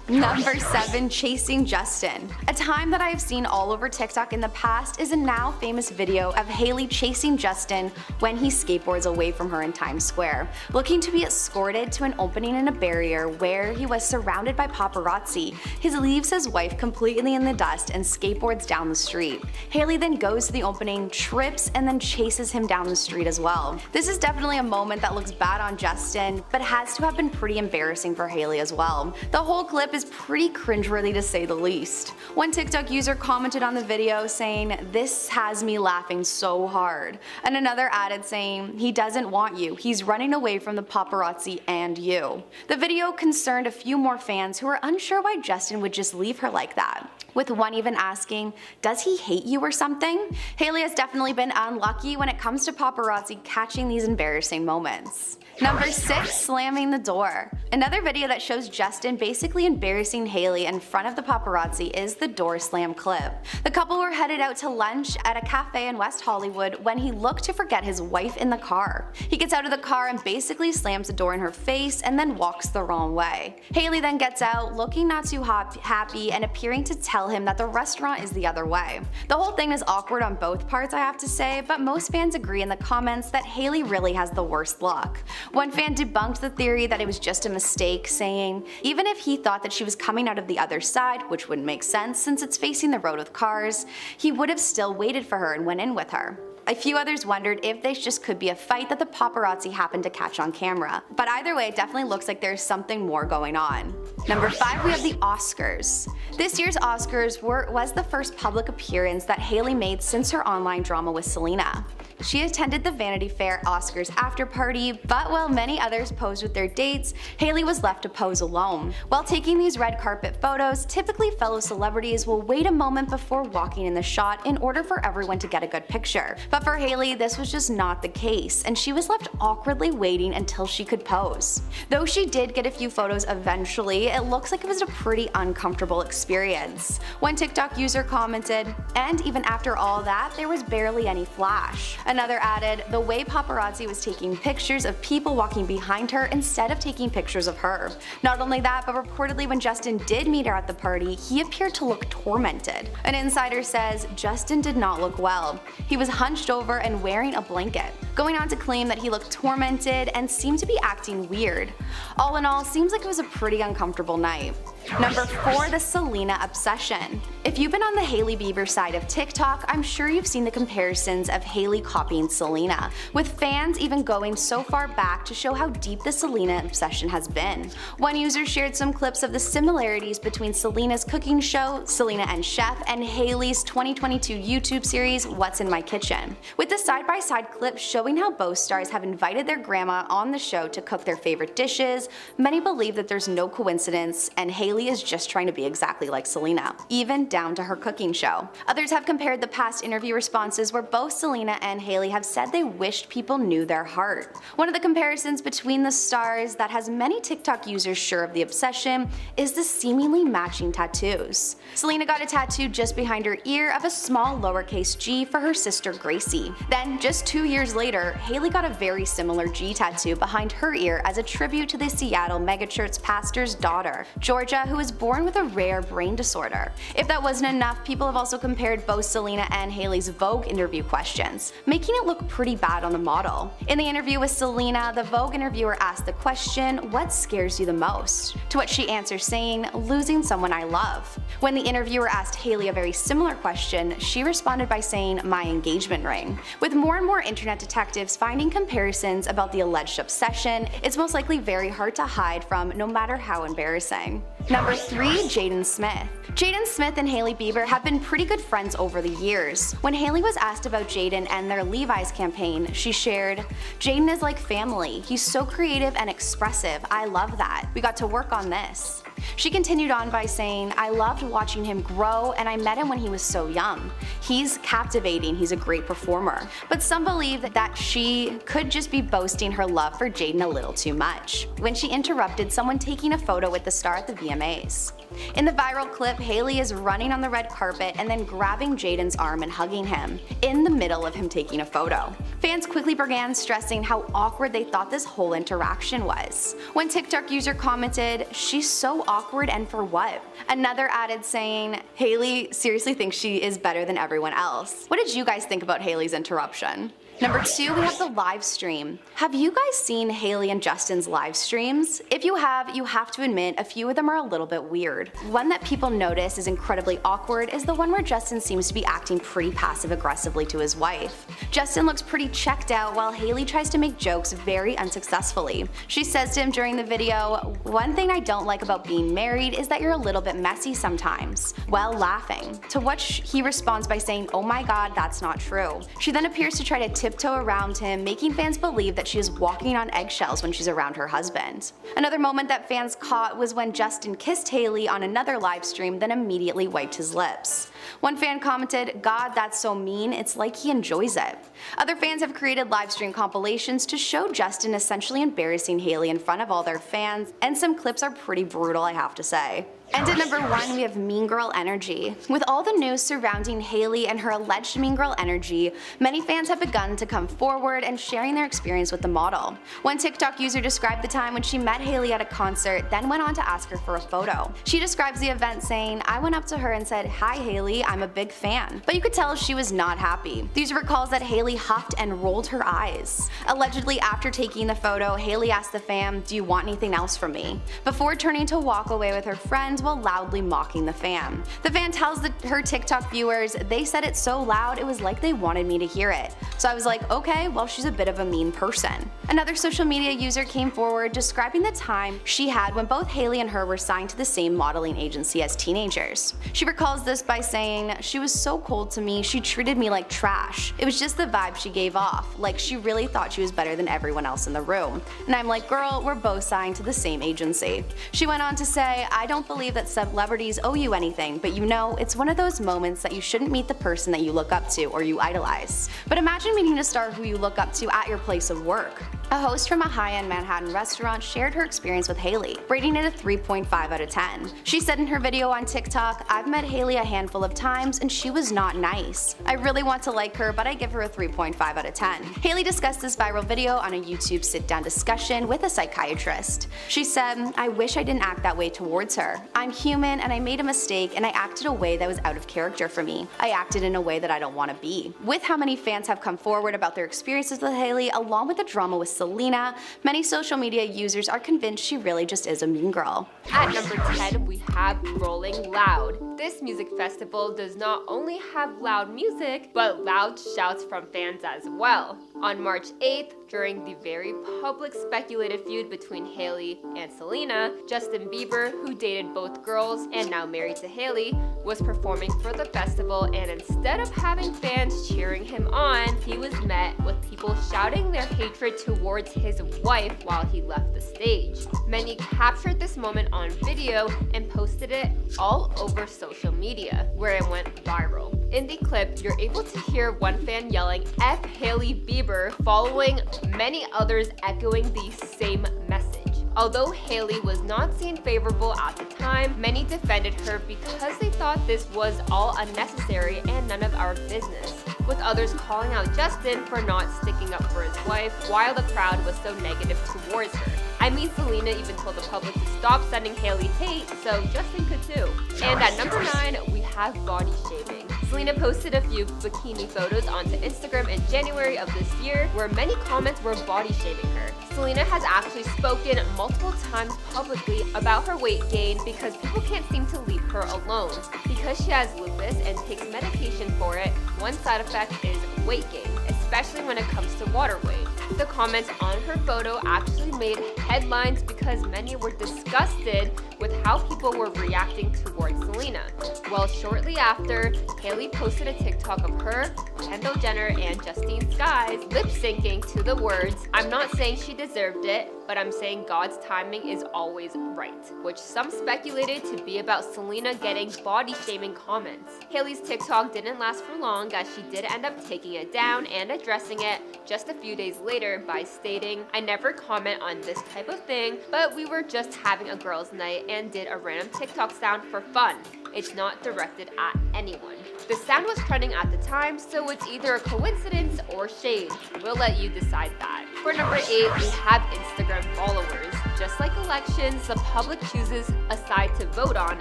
Number 7. Chasing Justin. A time that I have seen all over TikTok in the past is a now famous video of Hailey chasing Justin when he skateboards away from her in Times Square, looking to be escorted to an opening in a barrier where he was surrounded by paparazzi. He leaves his wife completely in the dust and skateboards down the street. Hailey then goes to the opening, trips, and then chases him down the street as well. This is definitely a moment that looks bad on Justin, but has to have been pretty embarrassing for Hailey as well. The whole clip is pretty cringeworthy to say the least. One TikTok user commented on the video saying, "This has me laughing so hard," and another added saying, "He doesn't want you, he's running away from the paparazzi and you." The video concerned a few more fans who were unsure why Justin would just leave her like that, with one even asking, "Does he hate you or something?" Hailey has definitely been unlucky when it comes to paparazzi catching these embarrassing moments. Number 6. Slamming the door. Another video that shows Justin basically embarrassing Hailey in front of the paparazzi is the door slam clip. The couple were headed out to lunch at a cafe in West Hollywood when he looked to forget his wife in the car. He gets out of the car and basically slams the door in her face and then walks the wrong way. Hailey then gets out, looking not too happy and appearing to tell him that the restaurant is the other way. The whole thing is awkward on both parts, I have to say, but most fans agree in the comments that Hailey really has the worst luck. One fan debunked the theory that it was just a mistake, saying, "Even if he thought that she was coming out of the other side, which wouldn't make sense since it's facing the road with cars, he would have still waited for her and went in with her." A few others wondered if this just could be a fight that the paparazzi happened to catch on camera. But either way, it definitely looks like there's something more going on. Number 5, we have the Oscars. This year's Oscars was the first public appearance that Hailey made since her online drama with Selena. She attended the Vanity Fair Oscars after party, but while many others posed with their dates, Hailey was left to pose alone. While taking these red carpet photos, typically fellow celebrities will wait a moment before walking in the shot in order for everyone to get a good picture. But for Hailey, this was just not the case, and she was left awkwardly waiting until she could pose. Though she did get a few photos eventually, it looks like it was a pretty uncomfortable experience. One TikTok user commented, "And even after all that, there was barely any flash." Another added, "The way paparazzi was taking pictures of people walking behind her instead of taking pictures of her." Not only that, but reportedly when Justin did meet her at the party, he appeared to look tormented. An insider says Justin did not look well. He was hunched over and wearing a blanket, going on to claim that he looked tormented and seemed to be acting weird. All in all, seems like it was a pretty uncomfortable night. Number 4, the Selena obsession. If you've been on the Hailey Bieber side of TikTok, I'm sure you've seen the comparisons of Hailey copying Selena, with fans even going so far back to show how deep the Selena obsession has been. One user shared some clips of the similarities between Selena's cooking show, Selena and Chef, and Hailey's 2022 YouTube series, What's in My Kitchen, with the side-by-side clips showing how both stars have invited their grandma on the show to cook their favorite dishes. Many believe that there's no coincidence, and Hailey is just trying to be exactly like Selena, even down to her cooking show. Others have compared the past interview responses where both Selena and Hailey have said they wished people knew their heart. One of the comparisons between the stars that has many TikTok users sure of the obsession is the seemingly matching tattoos. Selena got a tattoo just behind her ear of a small lowercase g for her sister Gracie. Then, just 2 years later, Hailey got a very similar G tattoo behind her ear as a tribute to the Seattle megachurch pastor's daughter, Georgia, who was born with a rare brain disorder. If that wasn't enough, people have also compared both Selena and Hailey's Vogue interview questions, making it look pretty bad on the model. In the interview with Selena, the Vogue interviewer asked the question, "What scares you the most?" To which she answers saying, "Losing someone I love." When the interviewer asked Hailey a very similar question, she responded by saying, "My engagement ring." With more and more internet detectives finding comparisons about the alleged obsession, it's most likely very hard to hide from, no matter how embarrassing. Number 3, Jaden Smith. Jaden Smith and Hailey Bieber have been pretty good friends over the years. When Hailey was asked about Jaden and their Levi's campaign, she shared, "Jaden is like family. He's so creative and expressive. I love that. We got to work on this." She continued on by saying, "I loved watching him grow, and I met him when he was so young. He's captivating, he's a great performer." But some believe that she could just be boasting her love for Jaden a little too much, when she interrupted someone taking a photo with the star at the VMAs. In the viral clip, Hailey is running on the red carpet and then grabbing Jaden's arm and hugging him, in the middle of him taking a photo. Fans quickly began stressing how awkward they thought this whole interaction was. One TikTok user commented, "She's so awkward, and for what?" Another added saying, "Hailey seriously thinks she is better than everyone else." What did you guys think about Hailey's interruption? Number 2, we have the live stream. Have you guys seen Hailey and Justin's live streams? If you have to admit a few of them are a little bit weird. One that people notice is incredibly awkward is the one where Justin seems to be acting pretty passive-aggressively to his wife. Justin looks pretty checked out while Hailey tries to make jokes very unsuccessfully. She says to him during the video, "One thing I don't like about being married is that you're a little bit messy sometimes," while laughing. To which he responds by saying, "Oh my god, that's not true." She then appears to try to tiptoe around him, making fans believe that she is walking on eggshells when she's around her husband. Another moment that fans caught was when Justin kissed Hailey on another live stream, then immediately wiped his lips. One fan commented, "God, that's so mean, it's like he enjoys it." Other fans have created live stream compilations to show Justin essentially embarrassing Hailey in front of all their fans, and some clips are pretty brutal, I have to say. And at number 1, we have Mean Girl energy. With all the news surrounding Hailey and her alleged Mean Girl energy, many fans have begun to come forward and sharing their experience with the model. One TikTok user described the time when she met Hailey at a concert, then went on to ask her for a photo. She describes the event saying, "I went up to her and said, 'Hi Hailey,' Hailey, I'm a big fan. But you could tell she was not happy. These recalls that Hailey huffed and rolled her eyes. Allegedly, after taking the photo, Hailey asked the fam, "Do you want anything else from me?" before turning to walk away with her friends while loudly mocking the fam. The fan tells her TikTok viewers, "They said it so loud it was like they wanted me to hear it. So I was like, okay, well she's a bit of a mean person." Another social media user came forward describing the time she had when both Hailey and her were signed to the same modeling agency as teenagers. She recalls this by saying, "She was so cold to me, she treated me like trash. It was just the vibe she gave off, like she really thought she was better than everyone else in the room. And I'm like, girl, we're both signed to the same agency." She went on to say, "I don't believe that celebrities owe you anything, but you know, it's one of those moments that you shouldn't meet the person that you look up to or you idolize. But imagine meeting a star who you look up to at your place of work." A host from a high-end Manhattan restaurant shared her experience with Hailey, rating it a 3.5 out of 10. She said in her video on TikTok, "I've met Hailey a handful of times and she was not nice. I really want to like her, but I give her a 3.5 out of 10. Hailey discussed this viral video on a YouTube sit-down discussion with a psychiatrist. She said, "I wish I didn't act that way towards her. I'm human and I made a mistake and I acted a way that was out of character for me. I acted in a way that I don't want to be." With how many fans have come forward about their experiences with Hailey, along with the drama with Selena, many social media users are convinced she really just is a mean girl. At number 10, we have Rolling Loud. This music festival does not only have loud music, but loud shouts from fans as well. On March 8th, during the very public speculated feud between Hailey and Selena, Justin Bieber, who dated both girls and now married to Hailey, was performing for the festival, and instead of having fans cheering him on, he was met with people shouting their hatred towards his wife while he left the stage. Many captured this moment on video and posted it all over social media, where it went viral. In the clip, you're able to hear one fan yelling "F Hailey Bieber," following many others echoing the same message. Although Hailey was not seen favorable at the time, many defended her because they thought this was all unnecessary and none of our business, with others calling out Justin for not sticking up for his wife while the crowd was so negative towards her. I mean, Selena even told the public to stop sending Hailey hate, so Justin could too. And at number 9, we have body shaming. Selena posted a few bikini photos onto Instagram in January of this year, where many comments were body shaming her. Selena has actually spoken multiple times publicly about her weight gain because people can't seem to leave her alone. Because she has lupus and takes medication for it, one side effect is weight gain, especially when it comes to water weight. The comments on her photo actually made headlines because many were disgusted with how people were reacting towards Selena. Well, shortly after, Hailey posted a TikTok of her, Kendall Jenner, and Justine Skies lip-syncing to the words, "I'm not saying she deserved it, but I'm saying God's timing is always right," which some speculated to be about Selena getting body-shaming comments. Hailey's TikTok didn't last for long, as she did end up taking it down and addressing it just a few days later by stating, "I never comment on this type of thing, but we were just having a girls' night and did a random TikTok sound for fun. It's not directed at anyone." The sound was trending at the time, so it's either a coincidence or shade. We'll let you decide that. For number 8, we have Instagram followers. Just like elections, the public chooses a side to vote on,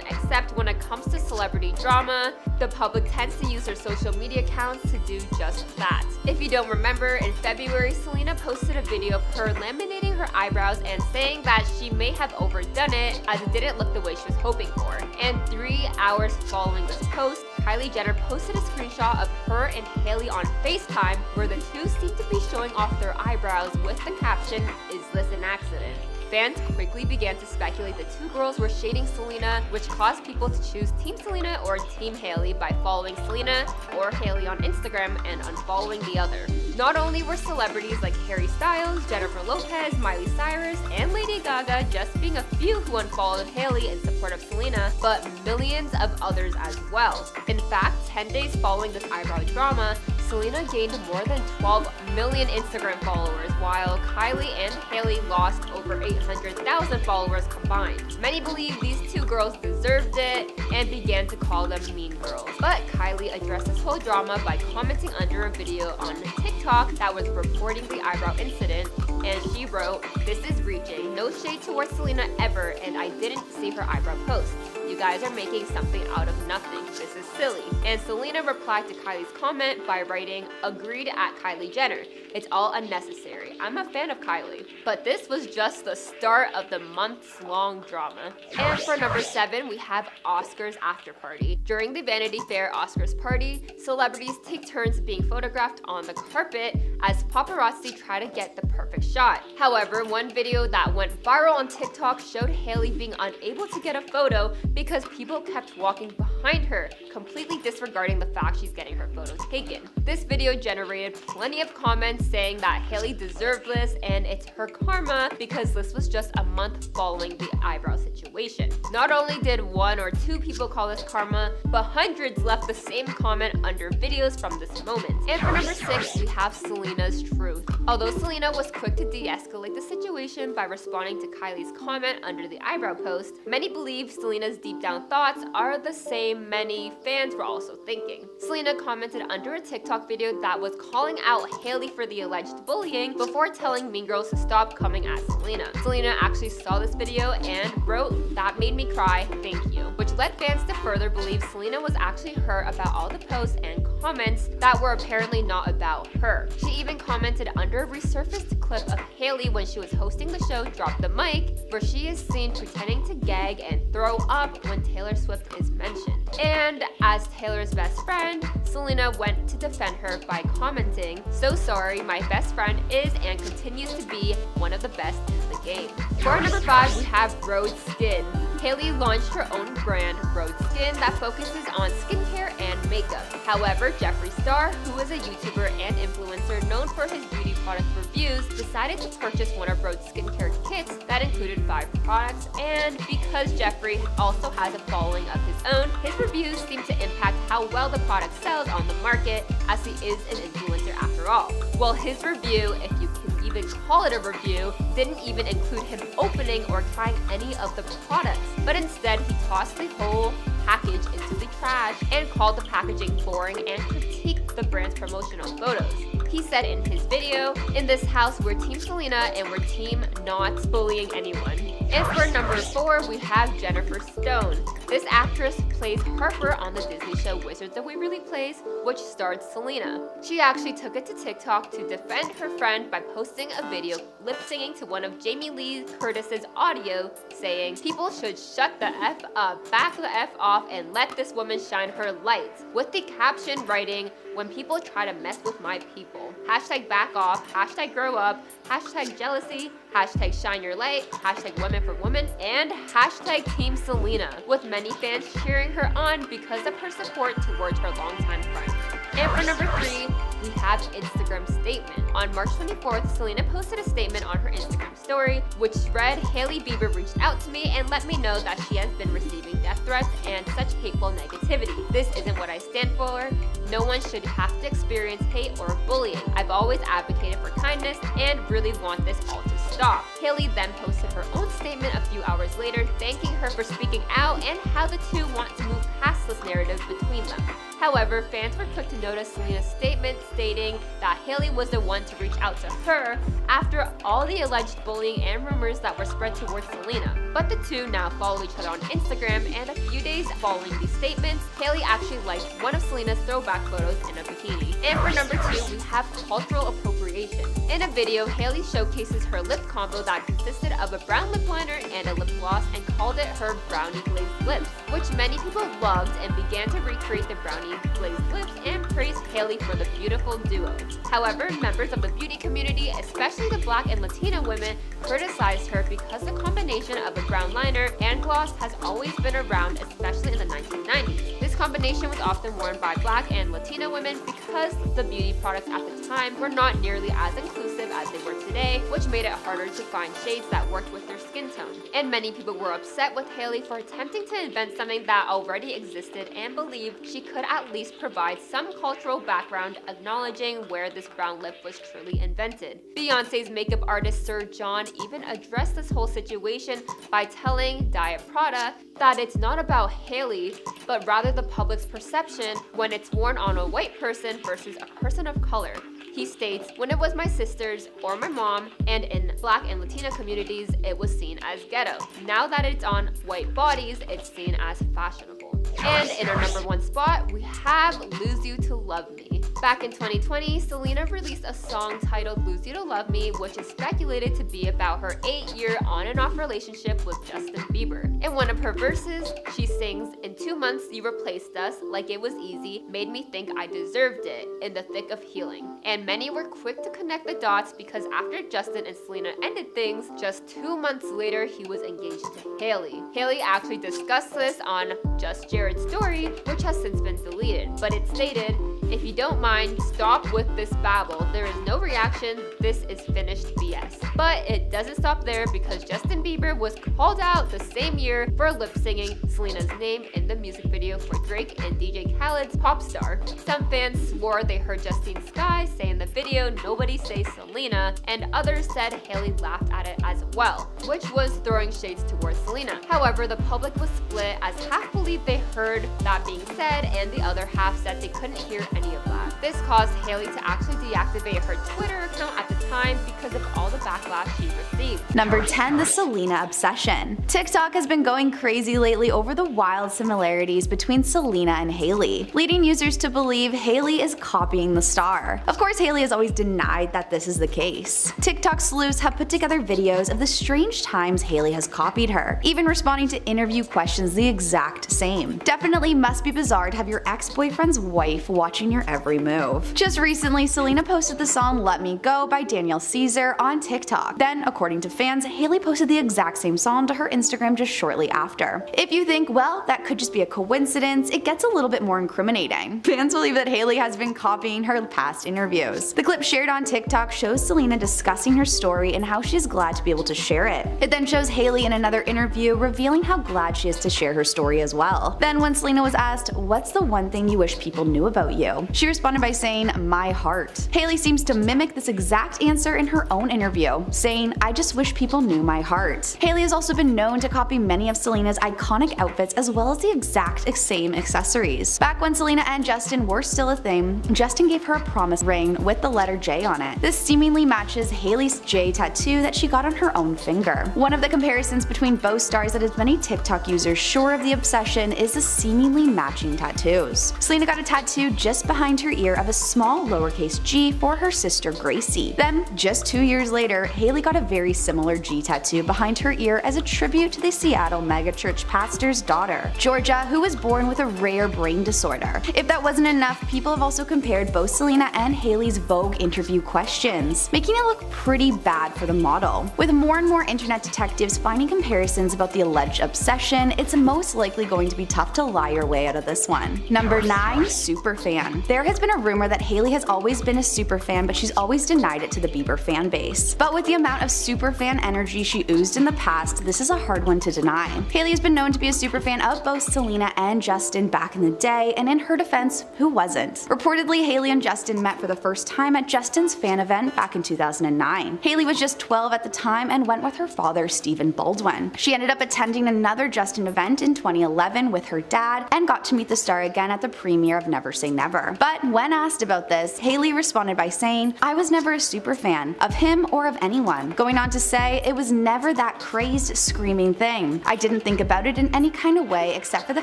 except when it comes to celebrity drama, the public tends to use their social media accounts to do just that. If you don't remember, in February, Selena posted a video of her laminating her eyebrows and saying that she may have overdone it as it didn't look the way she was hoping for. And 3 hours following this post, Kylie Jenner posted a screenshot of her and Hailey on FaceTime where the two seem to be showing off their eyebrows with the caption, "Is this an accident?" Fans quickly began to speculate the two girls were shading Selena, which caused people to choose Team Selena or Team Hailey by following Selena or Hailey on Instagram and unfollowing the other. Not only were celebrities like Harry Styles, Jennifer Lopez, Miley Cyrus, and Lady Gaga just being a few who unfollowed Hailey in support of Selena, but millions of others as well. In fact, 10 days following this eyebrow drama, Selena gained more than 12 million Instagram followers, while Kylie and Hailey lost over 800,000 followers combined. Many believe these two girls deserved it and began to call them mean girls. But Kylie addressed this whole drama by commenting under a video on TikTok that was reporting the eyebrow incident, and she wrote, "This is reaching. No shade towards Selena ever, and I didn't see her eyebrow post. You You guys are making something out of nothing. This is silly. And Selena replied to Kylie's comment by writing, agreed at Kylie Jenner. It's all unnecessary. I'm a fan of Kylie. But this was just the start of the months-long drama. And for number 7, we have Oscars after party. During the Vanity Fair Oscars party, celebrities take turns being photographed on the carpet as paparazzi try to get the perfect shot. However, one video that went viral on TikTok showed Hailey being unable to get a photo because people kept walking behind her, completely disregarding the fact she's getting her photo taken. This video generated plenty of comments saying that Hailey deserved this and it's her karma because this was just a month following the eyebrow situation. Not only did 1 or 2 people call this karma, but hundreds left the same comment under videos from this moment. And for number 6, we have Selena's truth. Although Selena was quick to de-escalate the situation by responding to Kylie's comment under the eyebrow post, many believe Selena's deep down thoughts are the same many fans were also thinking. Selena commented under a TikTok video that was calling out Hailey for the alleged bullying before telling Mean Girls to stop coming at Selena. Selena actually saw this video and wrote, "That made me cry, thank you," which led fans to further believe Selena was actually hurt about all the posts and comments that were apparently not about her. She even commented under a resurfaced clip of Hailey when she was hosting the show Drop the Mic, where she is seen pretending to gag and throw up when Taylor Swift is mentioned. And as Taylor's best friend, Selena went to defend her by commenting, "So sorry, my best friend is and continues to be one of the best in the game." For number 5, we have Rhode Skin. Hailey launched her own brand, Rhode Skin, that focuses on skincare and makeup. However, Jeffree Star, who is a YouTuber and influencer known for his beauty product reviews, decided to purchase one of Rhode's skincare kits that included 5 products, and because Jeffree also has a following of his own, his reviews seem to impact how well the product sells on the market, as he is an influencer after all. Well, his review, if you can even call it a review, didn't even include him opening or trying any of the products, but instead he tossed the whole package into the trash and called the packaging boring and critiqued the brand's promotional photos. He said in his video, "In this house, we're Team Selena and we're team not bullying anyone." And for number 4, we have Jennifer Stone. This actress plays Harper on the Disney show Wizards of Waverly Place, which starred Selena. She actually took it to TikTok to defend her friend by posting a video lip-singing to one of Jamie Lee Curtis's audio, saying, "People should shut the F up, back the F off, and let this woman shine her light," with the caption writing, "When people try to mess with my people. Hashtag back off, hashtag grow up, hashtag jealousy, hashtag shine your light, hashtag women for women, and hashtag Team Selena," with many fans cheering her on because of her support towards her longtime friend. And for number 3, we have Instagram statement. On March 24th, Selena posted a statement on her Instagram story, which read, "Hailey Bieber reached out to me and let me know that she has been receiving death threats and such hateful negativity. This isn't what I stand for. No one should have to experience hate or bullying. I've always advocated for kindness and really want this all to stop." Hailey then posted her own statement a few hours later, thanking her for speaking out and how the two want to move past this narrative between them. However, fans were quick to notice Selena's statement stating that Hailey was the one to reach out to her after all the alleged bullying and rumors that were spread towards Selena. But the two now follow each other on Instagram, and a few days following these statements, Hailey actually liked one of Selena's throwback photos in a bikini. And for number 2, we have cultural appropriation. In a video, Hailey showcases her lip combo that consisted of a brown lip liner and a lip gloss and called it her brownie glazed lips, which many people loved and began to recreate the brownie glazed lips and praised Hailey for the beautiful duo. However, members of the beauty community, especially the Black and Latina women, criticized her because the combination of a brown liner and gloss has always been around, especially in the 1990s. This combination was often worn by Black and Latina women because the beauty products at the time were not nearly as inclusive as they were today, which made it harder to find shades that worked with their skin tone. And many people were upset with Hailey for attempting to invent something that already existed and believed she could at least provide some cultural background acknowledging where this brown lip was truly invented. Beyonce's makeup artist Sir John even addressed this whole situation by telling Diet Prada that it's not about Hailey, but rather the public's perception when it's worn on a white person versus a person of color. He states, "When it was my sisters or my mom, and in Black and Latina communities, it was seen as ghetto. Now that it's on white bodies, it's seen as fashionable." And in our number 1 spot, we have Lose You to Love Me. Back in 2020, Selena released a song titled Lose You to Love Me, which is speculated to be about her 8-year on and off relationship with Justin Bieber. In one of her verses, she sings, "In 2 months you replaced us like it was easy, made me think I deserved it, in the thick of healing." And many were quick to connect the dots because after Justin and Selena ended things, just 2 months later he was engaged to Hailey. Hailey actually discussed this on Just Jared's story, which has since been deleted, but it stated, "If you don't mind, stop with this babble. There is no reaction. This is finished BS." But it doesn't stop there because Justin Bieber was called out the same year for lip-singing Selena's name in the music video for Drake and DJ Khaled's Pop Star. Some fans swore they heard Justine Skye say in the video, "Nobody say Selena," and others said Hailey laughed at it as well, which was throwing shades towards Selena. However, the public was split as half believed they heard that being said and the other half said they couldn't hear any of that. This caused Hailey to actually deactivate her Twitter account at the time because of all the backlash she received. Number 10, the Selena obsession. TikTok has been going crazy lately over the wild similarities between Selena and Hailey, leading users to believe Hailey is copying the star. Of course, Hailey has always denied that this is the case. TikTok sleuths have put together videos of the strange times Hailey has copied her, even responding to interview questions the exact same. Definitely must be bizarre to have your ex-boyfriend's wife watching your every move. Just recently, Selena posted the song Let Me Go by Daniel Caesar on TikTok. Then, according to fans, Hailey posted the exact same song to her Instagram just shortly after. If you think, well, that could just be a coincidence, it gets a little bit more incriminating. Fans believe that Hailey has been copying her past interviews. The clip shared on TikTok shows Selena discussing her story and how she's glad to be able to share it. It then shows Hailey in another interview revealing how glad she is to share her story as well. Then when Selena was asked, "What's the one thing you wish people knew about you?" she responded by saying, "My heart." Hailey seems to mimic this exact answer in her own interview, saying, "I just wish people knew my heart." Hailey has also been known to copy many of Selena's iconic outfits as well as the exact same accessories. Back when Selena and Justin were still a thing, Justin gave her a promise ring with the letter J on it. This seemingly matches Hailey's J tattoo that she got on her own finger. One of the comparisons between both stars that has many TikTok users sure of the obsession is the seemingly matching tattoos. Selena got a tattoo just behind her ear of a small lowercase g for her sister Gracie. Then, just 2 years later, Hailey got a very similar G tattoo behind her ear as a tribute to the Seattle megachurch pastor's daughter, Georgia, who was born with a rare brain disorder. If that wasn't enough, people have also compared both Selena and Hailey's Vogue interview questions, making it look pretty bad for the model. With more and more internet detectives finding comparisons about the alleged obsession, it's most likely going to be tough to lie your way out of this one. Number 9, Superfan. There has been a rumor that Hailey has always been a Superfan, but she's always denied it to the Bieber fan base. But with the amount of Superfan energy she oozed in the past, this is a hard one to deny. Hailey has been known to be a superfan of both Selena and Justin back in the day, and in her defense, who wasn't? Reportedly, Hailey and Justin met for the first time at Justin's fan event back in 2009. Hailey was just 12 at the time and went with her father, Stephen Baldwin. She ended up attending another Justin event in 2011 with her dad and got to meet the star again at the premiere of Never Say Never. But when asked about this, Hailey responded by saying, "I was never a superfan of him or of anyone," going on to say, "It was never that crazed, screaming thing. I didn't think about it in any kind of way except for the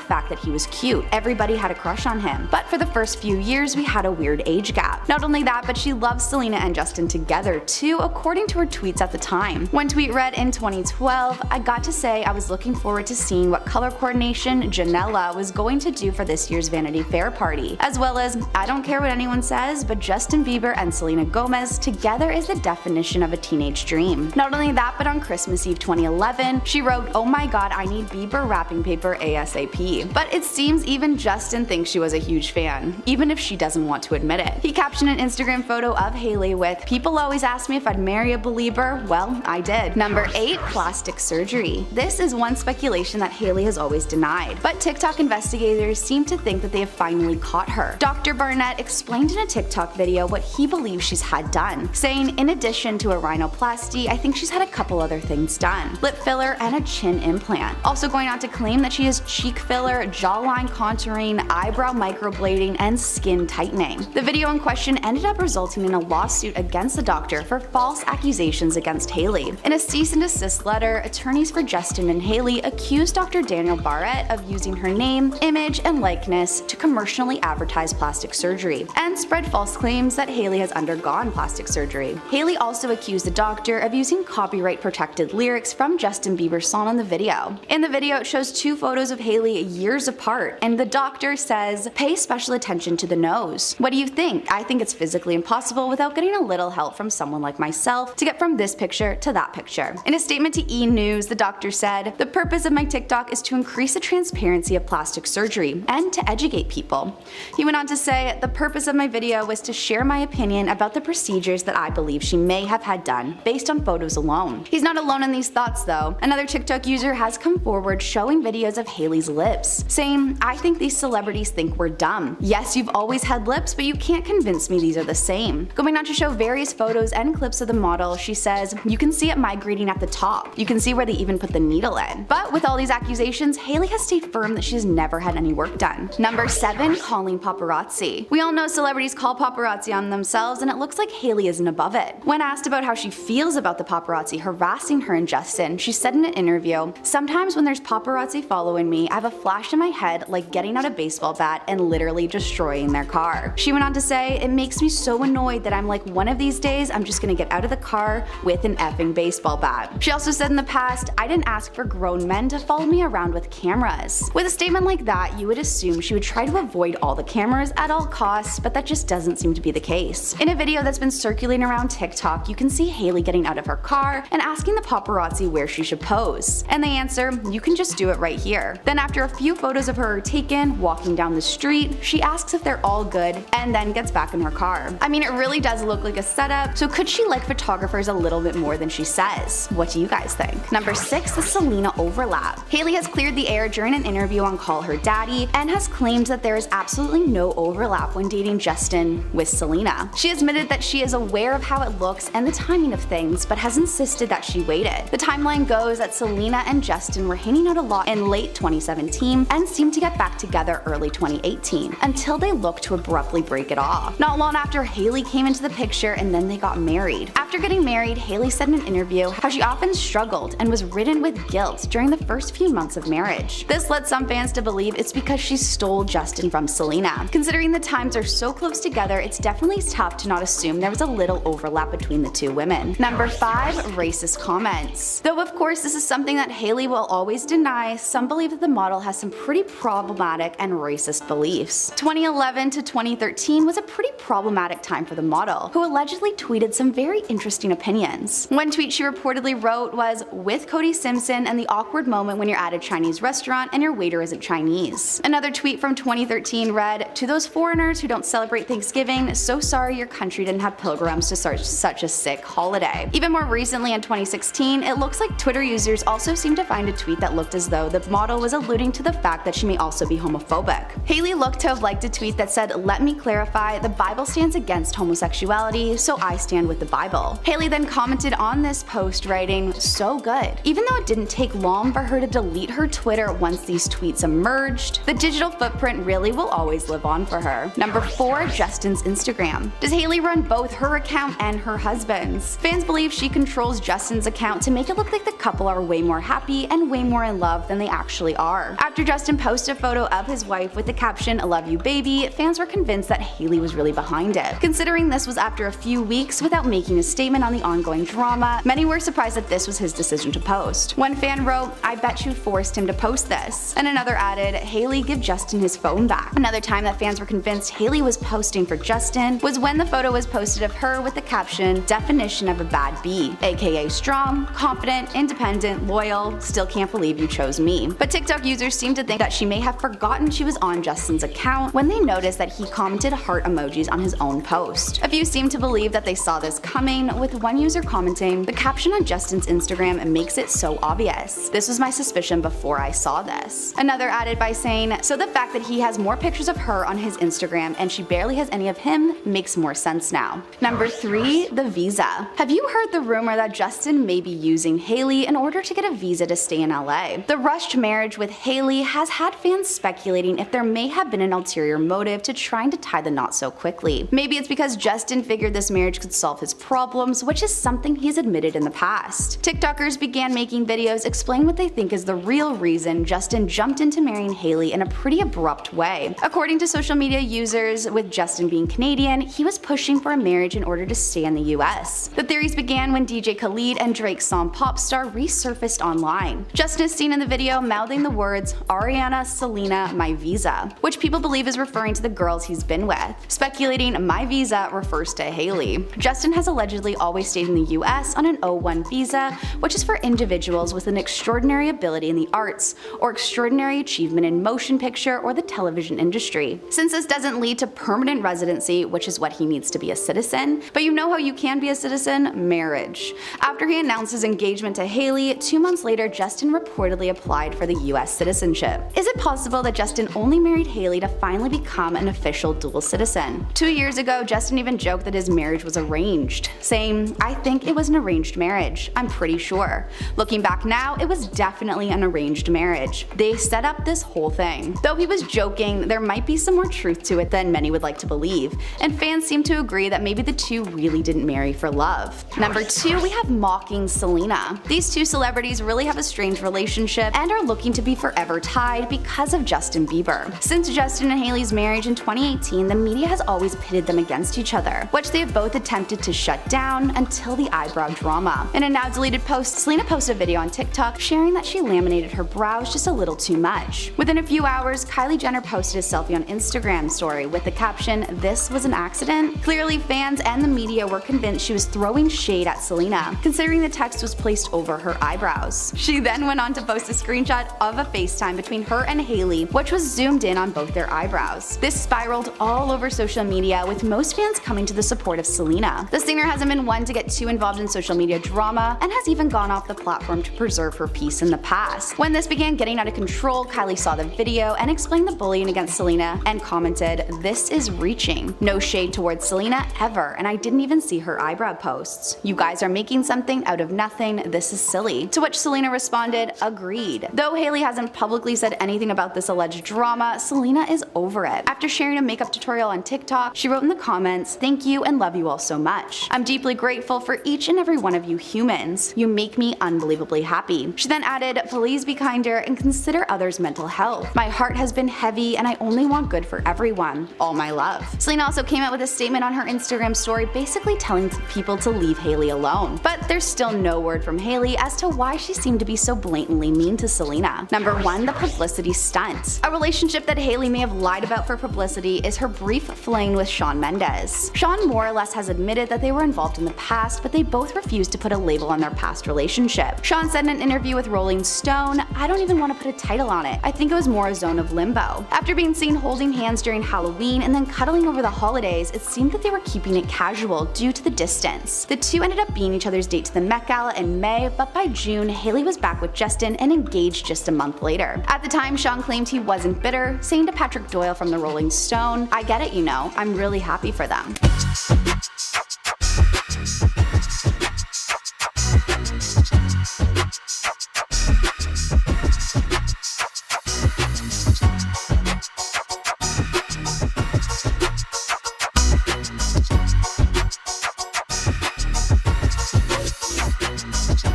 fact that he was cute. Everybody had a crush on him. But for the first few years, we had a weird age gap." Not only that, but she loves Selena and Justin together too, according to her tweets at the time. One tweet read in 2012, "I got to say I was looking forward to seeing what color coordination Jelena was going to do for this year's Vanity Fair party, as well as, I don't care what anyone says, but Justin Bieber and Selena Gomez together is the definition of a teenage dream." Not only that, but on Christmas Eve 2011, she wrote, "Oh my god, I need Bieber wrapping paper ASAP." But it seems even Justin thinks she was a huge fan, even if she doesn't want to admit it. He captioned an Instagram photo of Hailey with, "People always ask me if I'd marry a believer. Well, I did." Number 8, plastic surgery. This is one speculation that Hailey has always denied, but TikTok investigators seem to think that they have finally caught her. Dr. Barnett explained in a TikTok video what he believes she's had done, saying, "In addition to a rhinoplasty, I think she's had a couple other things done: lip filler and a chin implant. Also going on to claim that she has cheek filler, jawline contouring, eyebrow microblading, and skin tightening. The video in question ended up resulting in a lawsuit against the doctor for false accusations against Hailey. In a cease and desist letter, attorneys for Justin and Hailey accused Dr. Daniel Barrett of using her name, image, and likeness to commercially advertise plastic surgery, and spread false claims that Hailey has undergone plastic surgery. Hailey also accused the doctor of using copyright-protected lyrics from Justin Bieber's song in the video. In the video, it shows two photos of Hailey years apart, and the doctor says, "Pay special attention to the nose. What do you think? I think it's physically impossible without getting a little help from someone like myself to get from this picture to that picture." In a statement to E! News, the doctor said, "The purpose of my TikTok is to increase the transparency of plastic surgery and to educate people." He went on to say, "The purpose of my video was to share my opinion about the procedures that I believe she may have had done based on photos alone." He's not alone in these thoughts though. Another TikTok user has come forward showing videos of Hailey's lips, saying, "I think these celebrities think we're dumb. Yes, you've always had lips, but you can't convince me these are the same." Going on to show various photos and clips of the model, she says, "You can see it migrating at the top. You can see where they even put the needle in." But with all these accusations, Hailey has stayed firm that she's never had any work done. Number 7, calling paparazzi. We all know celebrities call paparazzi on themselves, and it looks like Hailey isn't above it. When asked about how she feels about the paparazzi harassing her and Justin, she said in an interview, "Sometimes when there's paparazzi following me, I have a flash in my head like getting out a baseball bat and literally destroying their car." She went on to say, "It makes me so annoyed that I'm like, one of these days I'm just gonna get out of the car with an effing baseball bat." She also said in the past, "I didn't ask for grown men to follow me around with cameras." With a statement like that, you would assume she would try to avoid all the cameras at all costs, but that just doesn't seem to be the case. In a video that's been circulating around TikTok, you can see Hailey getting out of her car and asking the paparazzi where she should pose. And they answer, "You can just do it right here." Then after a few photos of her are taken, walking down the street, she asks if they're all good and then gets back in her car. I mean, it really does look like a setup, so could she like photographers a little bit more than she says? What do you guys think? Number 6, the Selena overlap. Hailey has cleared the air during an interview on Call Her Daddy and has claimed that there is absolutely no overlap when dating Justin with Selena. She admitted that she is aware of how it looks and the timing of things, but has insisted that she waited. The timeline goes that Selena and Justin were hanging out a lot in late 2017 and seemed to get back together early 2018, until they looked to abruptly break it off. Not long after, Hailey came into the picture and then they got married. After getting married, Hailey said in an interview how she often struggled and was ridden with guilt during the first few months of marriage. This led some fans to believe it's because she stole Justin from Selena. Considering the times are so close together, it's definitely tough to not assume there was a little overlap between the two women. Number 5, racist comments. Though of course this is something that Hailey will always deny, some believe that the model has some pretty problematic and racist beliefs. 2011 to 2013 was a pretty problematic time for the model, who allegedly tweeted some very interesting opinions. One tweet she reportedly wrote was, "With Cody Simpson and the awkward moment when you're at a Chinese restaurant and your waiter isn't Chinese." Another tweet from 2013 read, "To those foreigners who don't celebrate Thanksgiving, so sorry your country didn't have pilgrims to such a sick holiday." Even more recently in 2016, it looks like Twitter users also seemed to find a tweet that looked as though the model was alluding to the fact that she may also be homophobic. Hailey looked to have liked a tweet that said, "Let me clarify, the Bible stands against homosexuality, so I stand with the Bible." Hailey then commented on this post writing, "So good." Even though it didn't take long for her to delete her Twitter once these tweets emerged, the digital footprint really will always live on for her. Number 4, Justin's Instagram. Does Hailey run both her account and her husband's? Fans believe she controls Justin's account to make it look like the couple are way more happy and way more in love than they actually are. After Justin posted a photo of his wife with the caption, "I love you baby," fans were convinced that Hailey was really behind it. Considering this was after a few weeks without making a statement on the ongoing drama, many were surprised that this was his decision to post. One fan wrote, "I bet you forced him to post this." And another added, "Hailey, give Justin his phone back." Another time that fans were convinced Hailey was posting for Justin was when the photo was posted of her with the caption, "Definition of a bad B," aka strong, confident, independent, loyal, still can't believe you chose me. But TikTok users seem to think that she may have forgotten she was on Justin's account when they noticed that he commented heart emojis on his own post. A few seem to believe that they saw this coming, with one user commenting, "The caption on Justin's Instagram makes it so obvious. This was my suspicion before I saw this." Another added by saying, "So the fact that he has more pictures of her on his Instagram and she barely has any of him makes more sense now." Number 3, the visa. Have you heard the rumor that that Justin may be using Hailey in order to get a visa to stay in LA. The rushed marriage with Hailey has had fans speculating if there may have been an ulterior motive to trying to tie the knot so quickly. Maybe it's because Justin figured this marriage could solve his problems, which is something he's admitted in the past. TikTokers began making videos explaining what they think is the real reason Justin jumped into marrying Hailey in a pretty abrupt way. According to social media users, with Justin being Canadian, he was pushing for a marriage in order to stay in the US. The theories began when DJ Khaled and Drake's song Pop Star resurfaced online. Justin is seen in the video mouthing the words "Ariana, Selena, my visa," which people believe is referring to the girls he's been with. Speculating my visa refers to Hailey. Justin has allegedly always stayed in the US on an O1 visa, which is for individuals with an extraordinary ability in the arts or extraordinary achievement in motion picture or the television industry. Since this doesn't lead to permanent residency, which is what he needs to be a citizen, but you know how you can be a citizen? Marriage. After he announced his engagement to Hailey, 2 months later Justin reportedly applied for the US citizenship. Is it possible that Justin only married Hailey to finally become an official dual citizen? 2 years ago, Justin even joked that his marriage was arranged, saying, "I think it was an arranged marriage. I'm pretty sure." Looking back now, it was definitely an arranged marriage. They set up this whole thing. Though he was joking, there might be some more truth to it than many would like to believe, and fans seem to agree that maybe the two really didn't marry for love. Number 2, we have mocking Selena. These two celebrities really have a strange relationship and are looking to be forever tied because of Justin Bieber. Since Justin and Hailey's marriage in 2018, the media has always pitted them against each other, which they have both attempted to shut down until the eyebrow drama. In a now deleted post, Selena posted a video on TikTok sharing that she laminated her brows just a little too much. Within a few hours, Kylie Jenner posted a selfie on Instagram story with the caption, "This was an accident?" Clearly, fans and the media were convinced she was throwing shade at Selena, considering the text was placed over her eyebrows. She then went on to post a screenshot of a FaceTime between her and Hailey, which was zoomed in on both their eyebrows. This spiraled all over social media, with most fans coming to the support of Selena. The singer hasn't been one to get too involved in social media drama and has even gone off the platform to preserve her peace in the past. When this began getting out of control, Kylie saw the video and explained the bullying against Selena and commented, "This is reaching. No shade towards Selena ever, and I didn't even see her eyebrow posts. You guys are making something out of nothing. This is silly." To which Selena responded, "Agreed." Though Hailey hasn't publicly said anything about this alleged drama, Selena is over it. After sharing a makeup tutorial on TikTok, she wrote in the comments, "Thank you and love you all so much. I'm deeply grateful for each and every one of you humans. You make me unbelievably happy." She then added, "Please be kinder and consider others' mental health. My heart has been heavy and I only want good for everyone. All my love." Selena also came out with a statement on her Instagram story basically telling people to leave Hailey alone. But there's still no word from Hailey as to why she seemed to be so blatantly mean to Selena. Number 1, the publicity stunt. A relationship that Hailey may have lied about for publicity is her brief fling with Shawn Mendes. Shawn more or less has admitted that they were involved in the past, but they both refused to put a label on their past relationship. Shawn said in an interview with Rolling Stone, "I don't even want to put a title on it. I think it was more a zone of limbo." After being seen holding hands during Halloween and then cuddling over the holidays, it seemed that they were keeping it casual due to the distance. The two ended up being each other's date to the Met Gala in May, but by June, Hailey was back with Justin and engaged just a month later. At the time, Shawn claimed he wasn't bitter, saying to Patrick Doyle from the Rolling Stone, "I get it, you know. I'm really happy for them."